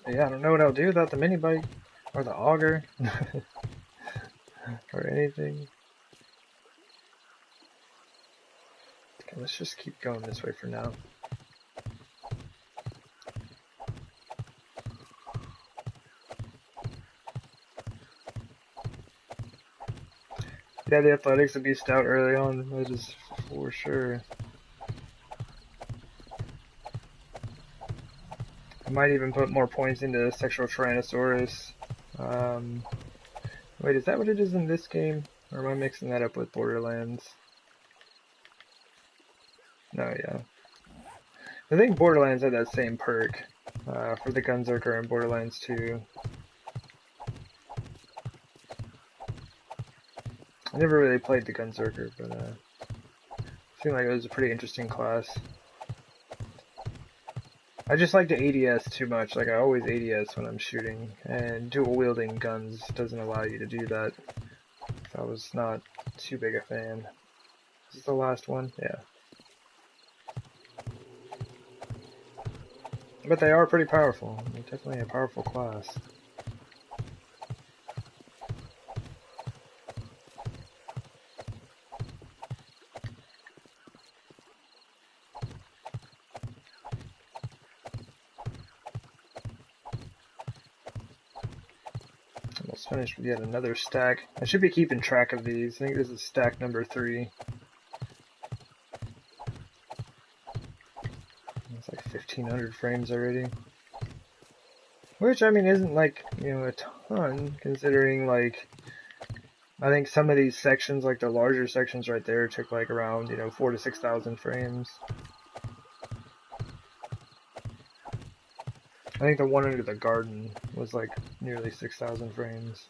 Yeah, I don't know what I'll do without the mini bike or the auger or anything. Okay, let's just keep going this way for now. Yeah, the athletics would be stout early on, that is for sure. I might even put more points into Sexual Tyrannosaurus. Wait, is that what it is in this game? Or am I mixing that up with Borderlands? No, yeah. I think Borderlands had that same perk for the Gunzerker in Borderlands 2. I never really played the Gunzerker, but it seemed like it was a pretty interesting class. I just like the ADS too much, like I always ADS when I'm shooting, and dual wielding guns doesn't allow you to do that. So I was not too big a fan. Is this the last one? Yeah. But they are pretty powerful. They're definitely a powerful class. Almost finished with yet another stack. I should be keeping track of these. I think this is stack number 3. 1500 frames already. Which, I mean, isn't like, you know, a ton, considering, like, I think some of these sections, like the larger sections right there, took like around, you know, 4,000 to 6,000 frames. I think the one under the garden was like nearly 6,000 frames.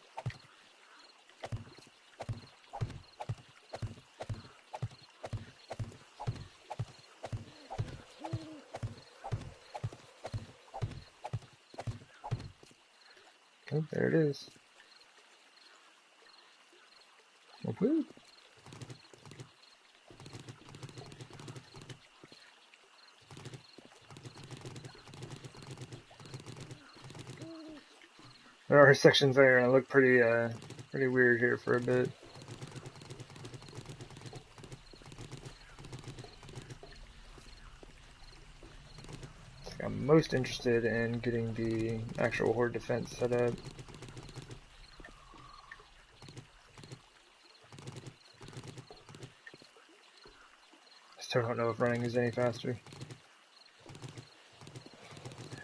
Oh, there it is. Woohoo! There are sections there, and it look pretty weird here for a bit. I'm most interested in getting the actual horde defense set up. Still don't know if running is any faster.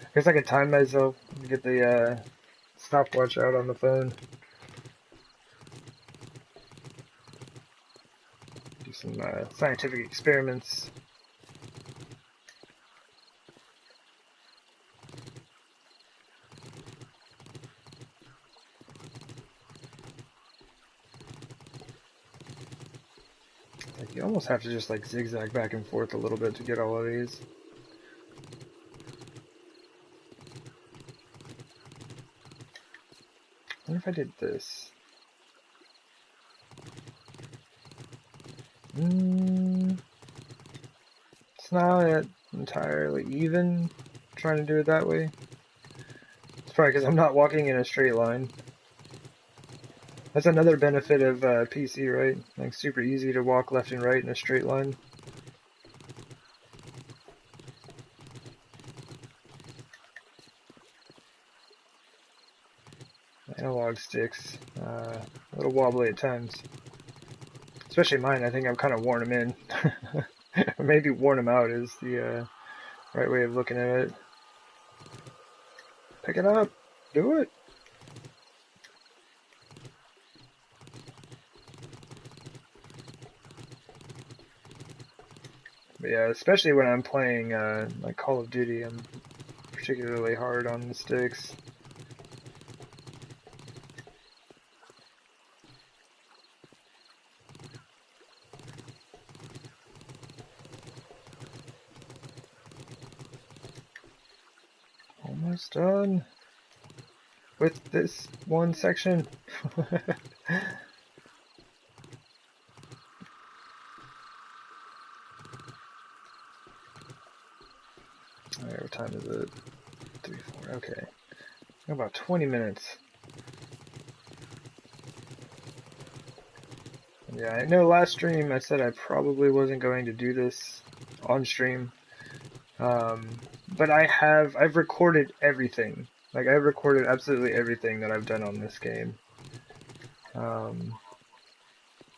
I guess I could time myself and get the stopwatch out on the phone. Do some scientific experiments. Like, you almost have to just like zigzag back and forth a little bit to get all of these. I wonder if I did this. It's not entirely even trying to do it that way. It's probably because I'm not walking in a straight line. That's another benefit of PC, right? Like, super easy to walk left and right in a straight line. Analog sticks, a little wobbly at times. Especially mine, I think I've kind of worn them in. Or maybe worn them out is the right way of looking at it. Pick it up! Do it! But yeah, especially when I'm playing like Call of Duty, I'm particularly hard on the sticks. Almost done with this one section. Alright, what time is it? 3, 4, okay. About 20 minutes. Yeah, I know last stream I said I probably wasn't going to do this on stream. But I've recorded everything. Like, I've recorded absolutely everything that I've done on this game.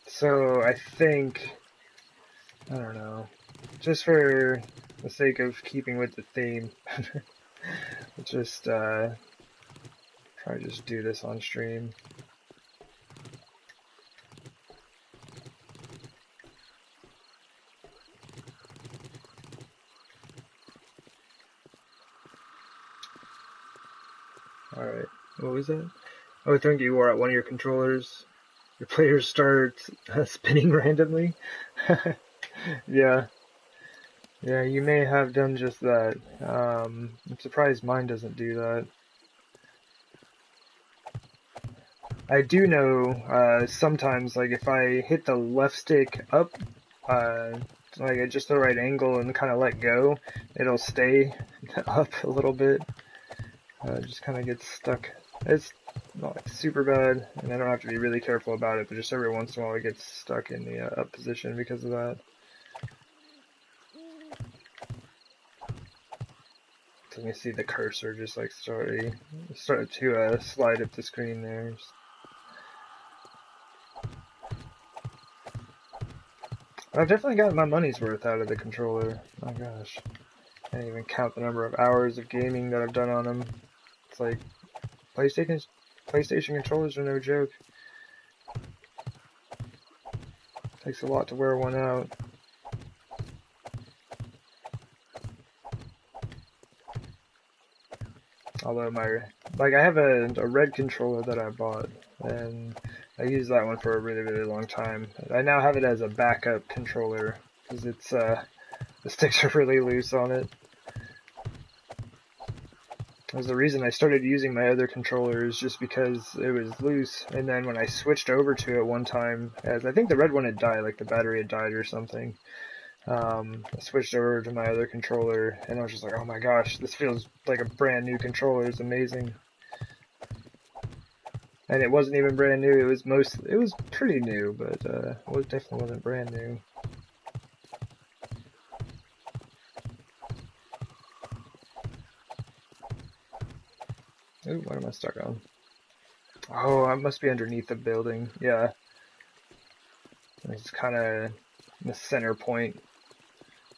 So I think, I don't know, just for the sake of keeping with the theme, just try to just do this on stream. Alright, what was that? Oh, I think you wore out one of your controllers. Your players start spinning randomly. Yeah. Yeah, you may have done just that. I'm surprised mine doesn't do that. I do know, sometimes, like, if I hit the left stick up, like at just the right angle and kind of let go, it'll stay up a little bit. Just kind of gets stuck. It's not like super bad, and I don't have to be really careful about it, but just every once in a while it gets stuck in the up position because of that. So you can see the cursor just like started to slide up the screen there. I've definitely gotten my money's worth out of the controller. My gosh. I can't even count the number of hours of gaming that I've done on them. It's like PlayStation controllers are no joke. Takes a lot to wear one out. Although I have a red controller that I bought, and I used that one for a really, really long time. I now have it as a backup controller, because the sticks are really loose on it. That's the reason I started using my other controllers, just because it was loose, and then when I switched over to it one time, as I think the red one had died, like the battery had died or something, I switched over to my other controller, and I was just like, oh my gosh, this feels like a brand new controller. It's amazing. And it wasn't even brand new. It was pretty new, but it definitely wasn't brand new. Ooh, what am I stuck on? Oh, I must be underneath the building. Yeah. It's kind of the center point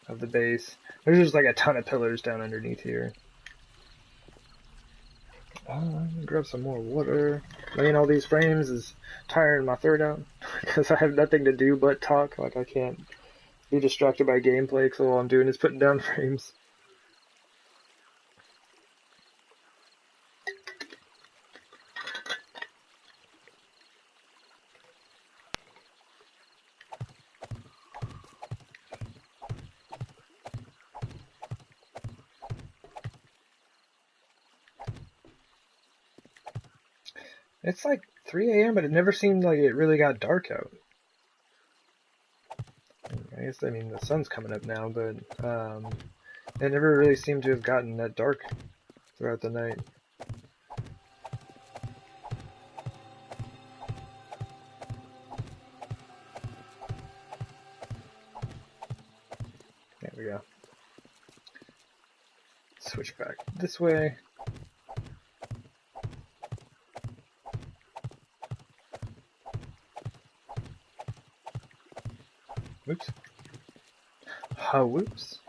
of the base. There's just like a ton of pillars down underneath here. Oh, I'm gonna grab some more water. Laying all these frames is tiring my throat out because I have nothing to do but talk. Like, I can't be distracted by gameplay because all I'm doing is putting down frames. It's like 3 a.m., but it never seemed like it really got dark out. I guess, I mean, the sun's coming up now, but it never really seemed to have gotten that dark throughout the night. There we go. Switch back this way. Oops. Oh, whoops.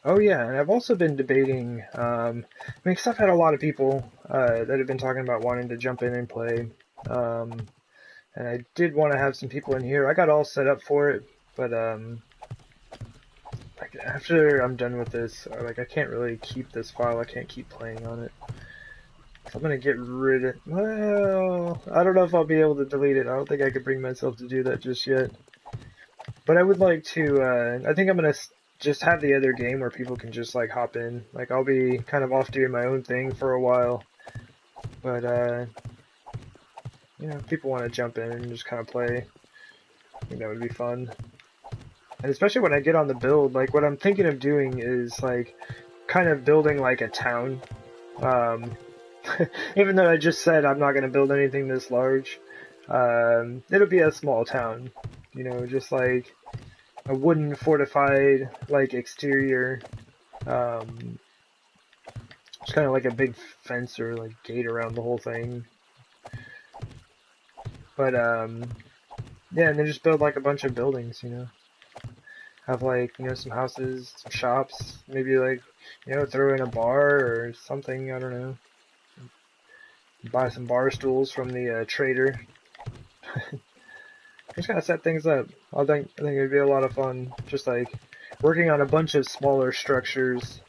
Oh yeah, and I've also been debating, I mean, because I've had a lot of people that have been talking about wanting to jump in and play, and I did want to have some people in here. I got all set up for it, but like after I'm done with this, like I can't really keep this file. I can't keep playing on it. So I'm gonna get rid of. Well, I don't know if I'll be able to delete it. I don't think I could bring myself to do that just yet. But I would like to. I think I'm gonna just have the other game where people can just like hop in. Like I'll be kind of off doing my own thing for a while, but you know, if people want to jump in and just kind of play, I think that would be fun. And especially when I get on the build, like what I'm thinking of doing is like kind of building like a town. Even though I just said I'm not going to build anything this large, it'll be a small town. You know, just like a wooden fortified like exterior. It's kind of like a big fence or like gate around the whole thing. But yeah, and then just build like a bunch of buildings. You know, have like, you know, some houses, some shops, maybe like, you know, throw in a bar or something. I don't know. Buy some bar stools from the trader. Just kind of set things up. I think it'd be a lot of fun. Just like working on a bunch of smaller structures,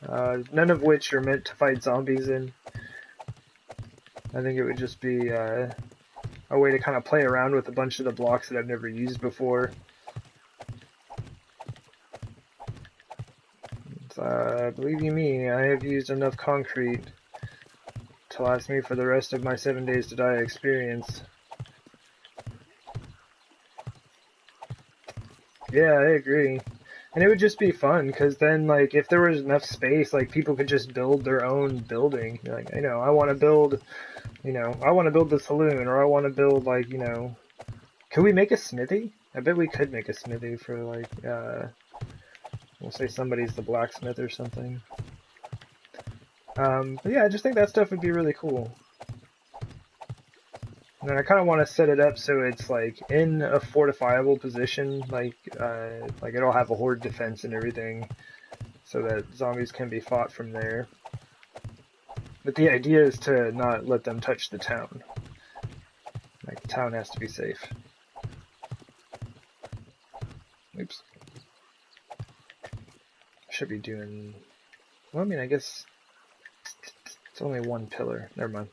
none of which are meant to fight zombies in. I think it would just be a way to kind of play around with a bunch of the blocks that I've never used before. Believe you me, I have used enough concrete to last me for the rest of my 7 days to die experience. Yeah, I agree. And it would just be fun, because then, like, if there was enough space, like, people could just build their own building. Like, you know, I want to build, you know, I want to build the saloon, or I want to build, like, you know, could we make a smithy? I bet we could make a smithy for, like, we'll say somebody's the blacksmith or something. But yeah, I just think that stuff would be really cool. And then I kind of want to set it up so it's like in a fortifiable position, like it'll have a horde defense and everything, so that zombies can be fought from there. But the idea is to not let them touch the town. Like, the town has to be safe. Oops. Should be doing... Well, I mean, I guess it's only one pillar. Never mind.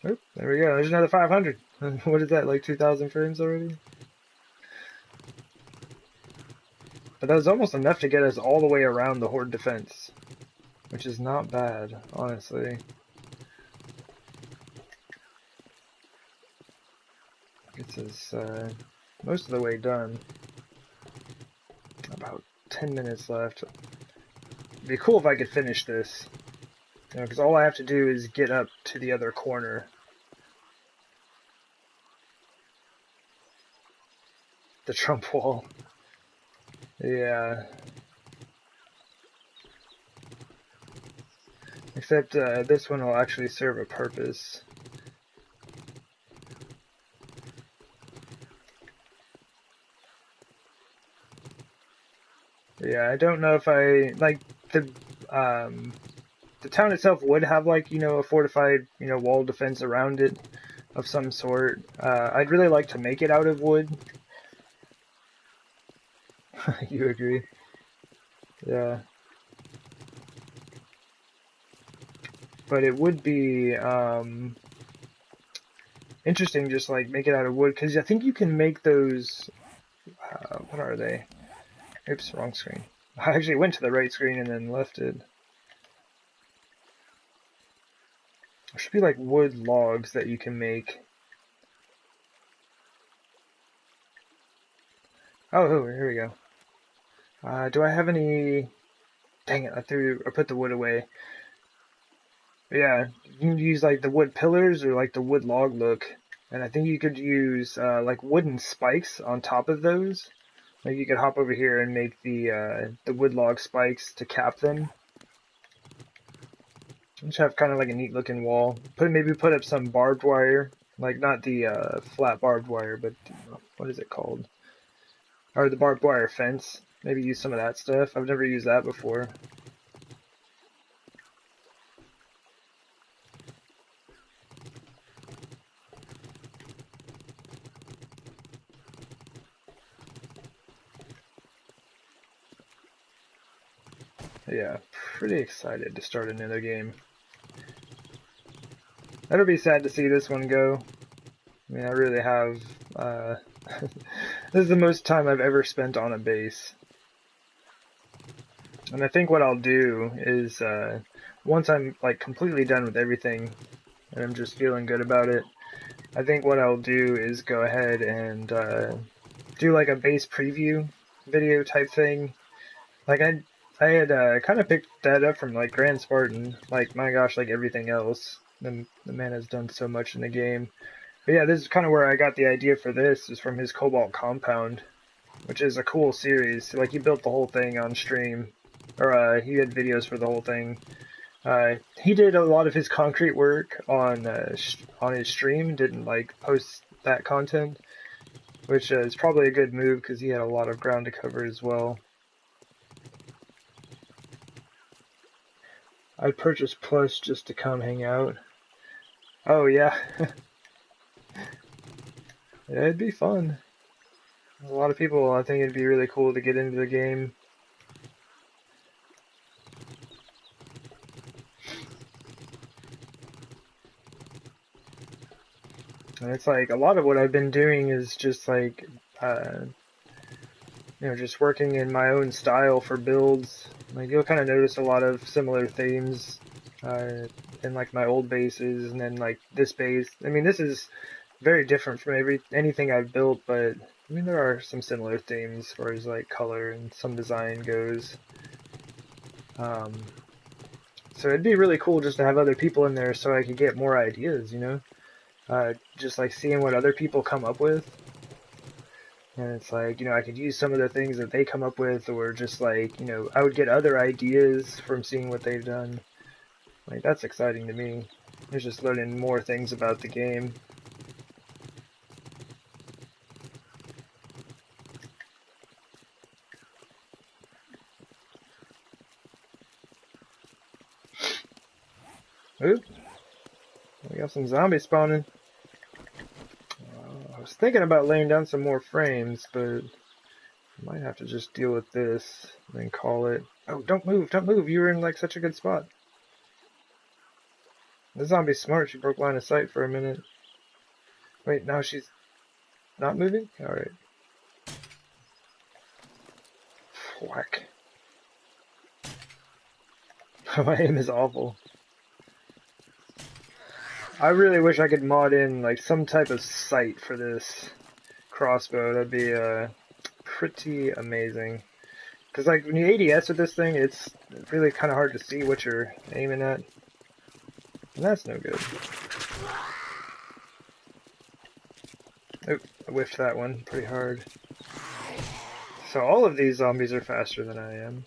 Oop, there we go. There's another 500. What is that, like 2,000 frames already? But that was almost enough to get us all the way around the horde defense, which is not bad, honestly. Gets us most of the way done. About 10 minutes left. It'd be cool if I could finish this, because all I have to do is get up to the other corner. The Trump wall. Yeah. Except this one will actually serve a purpose. Yeah, I don't know if I like the town itself would have, like, a fortified, wall defense around it of some sort. I'd really like to make it out of wood. You agree? Yeah. But it would be interesting just like make it out of wood, because I think you can make those. What are they? Oops, wrong screen. I actually went to the right screen and then left it. There should be like wood logs that you can make. Oh, here we go. Do I have any? Dang it! I put the wood away. But yeah, you can use like the wood pillars or like the wood log look, and I think you could use like wooden spikes on top of those. Like you could hop over here and make the wood log spikes to cap them. Just have kind of like a neat looking wall. Maybe put up some barbed wire, like not the flat barbed wire, but what is it called? Or the barbed wire fence. Maybe use some of that stuff. I've never used that before. Yeah, pretty excited to start another game. That'll be sad to see this one go. I mean, I really have, this is the most time I've ever spent on a base. And I think what I'll do is, once I'm, like, completely done with everything, and I'm just feeling good about it, I think what I'll do is go ahead and, do, like, a base preview video type thing. Like, I had, kind of picked that up from, like, Grand Spartan. Like, my gosh, like everything else. The man has done so much in the game. But yeah, this is kind of where I got the idea for this, is from his Cobalt Compound, which is a cool series. Like, he built the whole thing on stream, or he had videos for the whole thing. He did a lot of his concrete work on his stream, didn't like post that content, which is probably a good move because he had a lot of ground to cover as well. I'd purchase Plus just to come hang out. Oh yeah. Yeah, it'd be fun. A lot of people, I think it'd be really cool to get into the game. And it's like, a lot of what I've been doing is just like, just working in my own style for builds. Like, you'll kind of notice a lot of similar themes in like my old bases, and then like this base. I mean, this is very different from anything I've built, but I mean, there are some similar themes as far as like color and some design goes. So it'd be really cool just to have other people in there so I could get more ideas, just like seeing what other people come up with. And it's like, you know, I could use some of the things that they come up with, or just like, you know, I would get other ideas from seeing what they've done. Like, that's exciting to me. It's just learning more things about the game. Oop, we got some zombies spawning. I was thinking about laying down some more frames, but I might have to just deal with this and then call it. Oh, don't move, don't move. You were in like such a good spot. The zombie's smart. She broke line of sight for a minute. Wait, now she's not moving? Alright. Whack. My aim is awful. I really wish I could mod in like some type of sight for this crossbow. That'd be pretty amazing. Because like when you ADS with this thing, it's really kind of hard to see what you're aiming at. And that's no good. Oop, I whiffed that one pretty hard. So all of these zombies are faster than I am.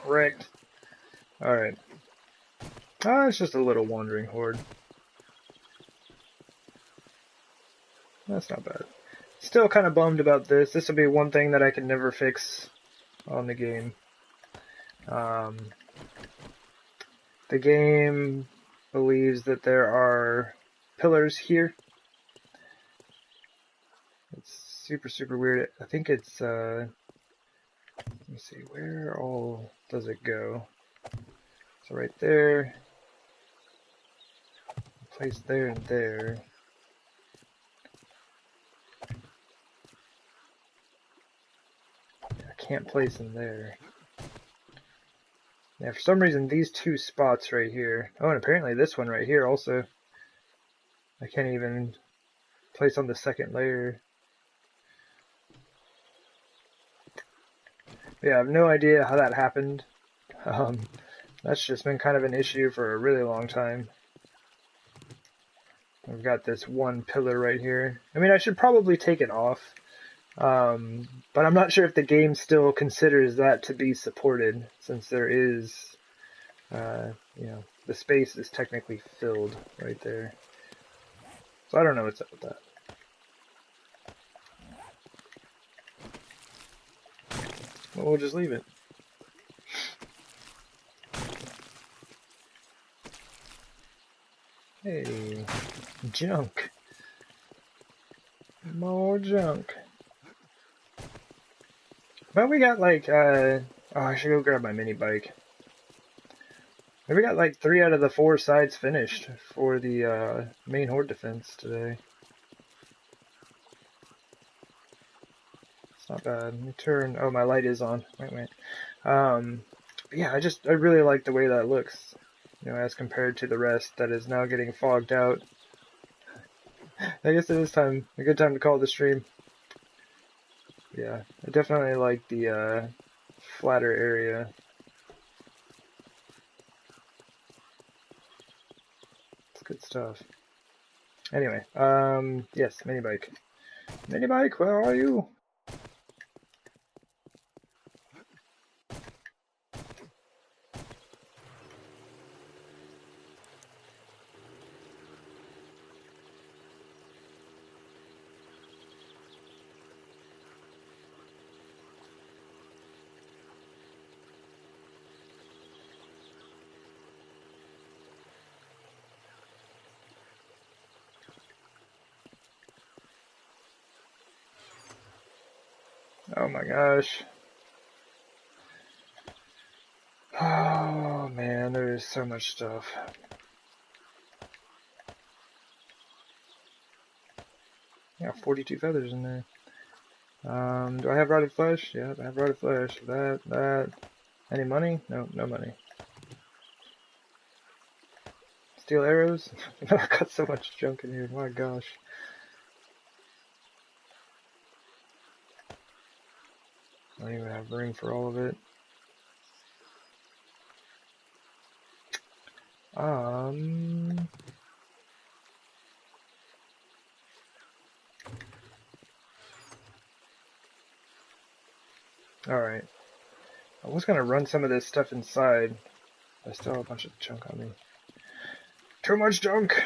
Wrecked. Alright. Ah, it's just a little wandering horde. That's not bad. Still kind of bummed about this. This will be one thing that I can never fix on the game. The game believes that there are pillars here. It's super, super weird. I think it's, let me see, where all does it go? So right there, place there and there. I can't place them there. Yeah, for some reason these two spots right here. Oh, and apparently this one right here also. I can't even place on the second layer. Yeah, I have no idea how that happened. That's just been kind of an issue for a really long time. I've got this one pillar right here. I mean, I should probably take it off. But I'm not sure if the game still considers that to be supported, since there is, you know, the space is technically filled right there. So I don't know what's up with that. Well, we'll just leave it. Hey, junk. More junk. But we got like, oh, I should go grab my mini bike. We got like 3 out of the 4 sides finished for the main horde defense today. It's not bad. Let me turn. Oh, my light is on. Wait. Yeah, I really like the way that looks. You know, as compared to the rest that is now getting fogged out. I guess it is a good time to call the stream. Yeah, I definitely like the flatter area. It's good stuff. Anyway, yes, mini bike. Mini bike, where are you? Oh my gosh. Oh man, there is so much stuff. Yeah, 42 feathers in there. Do I have rotted flesh? Yeah, I have rotted flesh. That. Any money? No, no money. Steel arrows? I've got so much junk in here, my gosh. I don't even have room for all of it. Alright. I was gonna run some of this stuff inside. I still have a bunch of junk on me. Too much junk!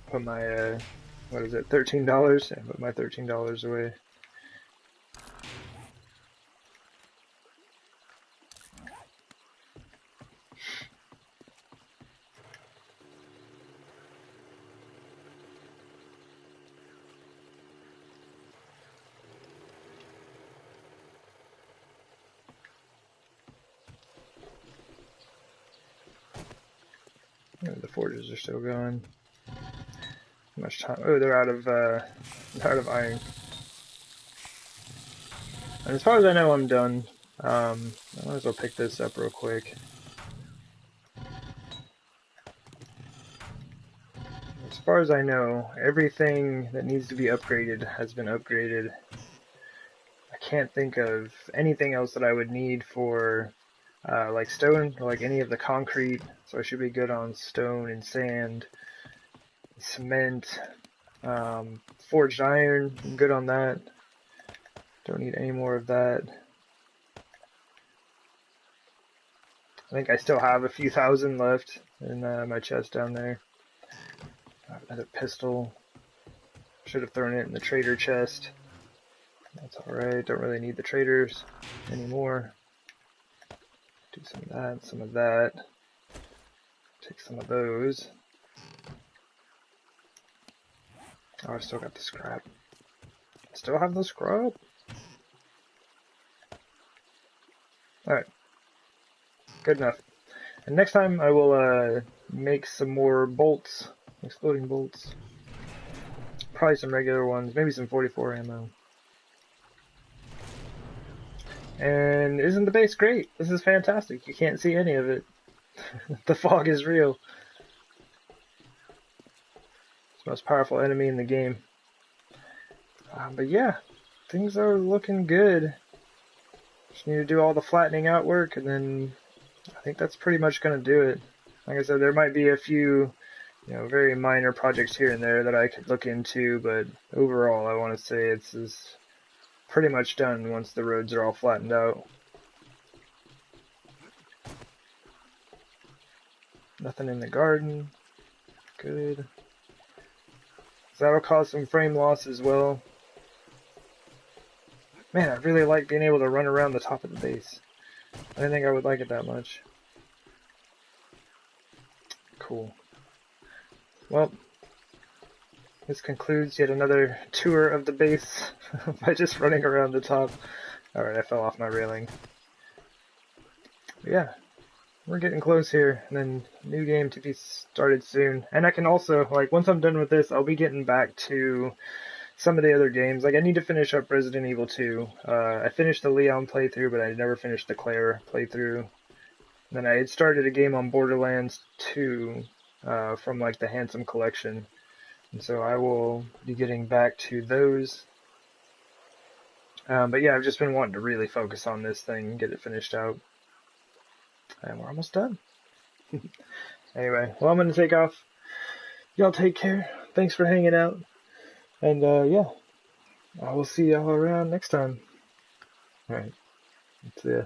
Put my, what is it, $13? Yeah, put my $13 away. Oh, the forges are still going. How much time? Oh, they're out of iron. And as far as I know, I'm done. I might as well pick this up real quick. As far as I know, everything that needs to be upgraded has been upgraded. I can't think of anything else that I would need for like stone, or like any of the concrete. So I should be good on stone and sand, cement, forged iron. I'm good on that. Don't need any more of that. I think I still have a few thousand left in my chest down there. Another pistol. Should have thrown it in the trader chest. That's alright, don't really need the traders anymore. Do some of that, some of that. Take some of those. Oh, I still got the scrap. Still have the scrap? Alright. Good enough. And next time I will make some more bolts. Exploding bolts. Probably some regular ones. Maybe some 44 ammo. And isn't the base great? This is fantastic. You can't see any of it. The fog is real. It's the most powerful enemy in the game. But yeah, things are looking good. Just need to do all the flattening out work, and then I think that's pretty much going to do it. Like I said, there might be a few, very minor projects here and there that I could look into, but overall, I want to say it's pretty much done once the roads are all flattened out. Nothing in the garden. Good. So that'll cause some frame loss as well. Man, I really like being able to run around the top of the base. I didn't think I would like it that much. Cool. Well, this concludes yet another tour of the base by just running around the top. Alright, I fell off my railing. But yeah, we're getting close here, and then new game to be started soon. And I can also, once I'm done with this, I'll be getting back to some of the other games. I need to finish up Resident Evil 2. I finished the Leon playthrough, but I never finished the Claire playthrough. And then I had started a game on Borderlands 2 from the Handsome Collection. And so I will be getting back to those. But yeah, I've just been wanting to really focus on this thing and get it finished out. And we're almost done. Anyway, well, I'm going to take off. Y'all take care. Thanks for hanging out. And yeah, I will see y'all around next time. Alright, see ya.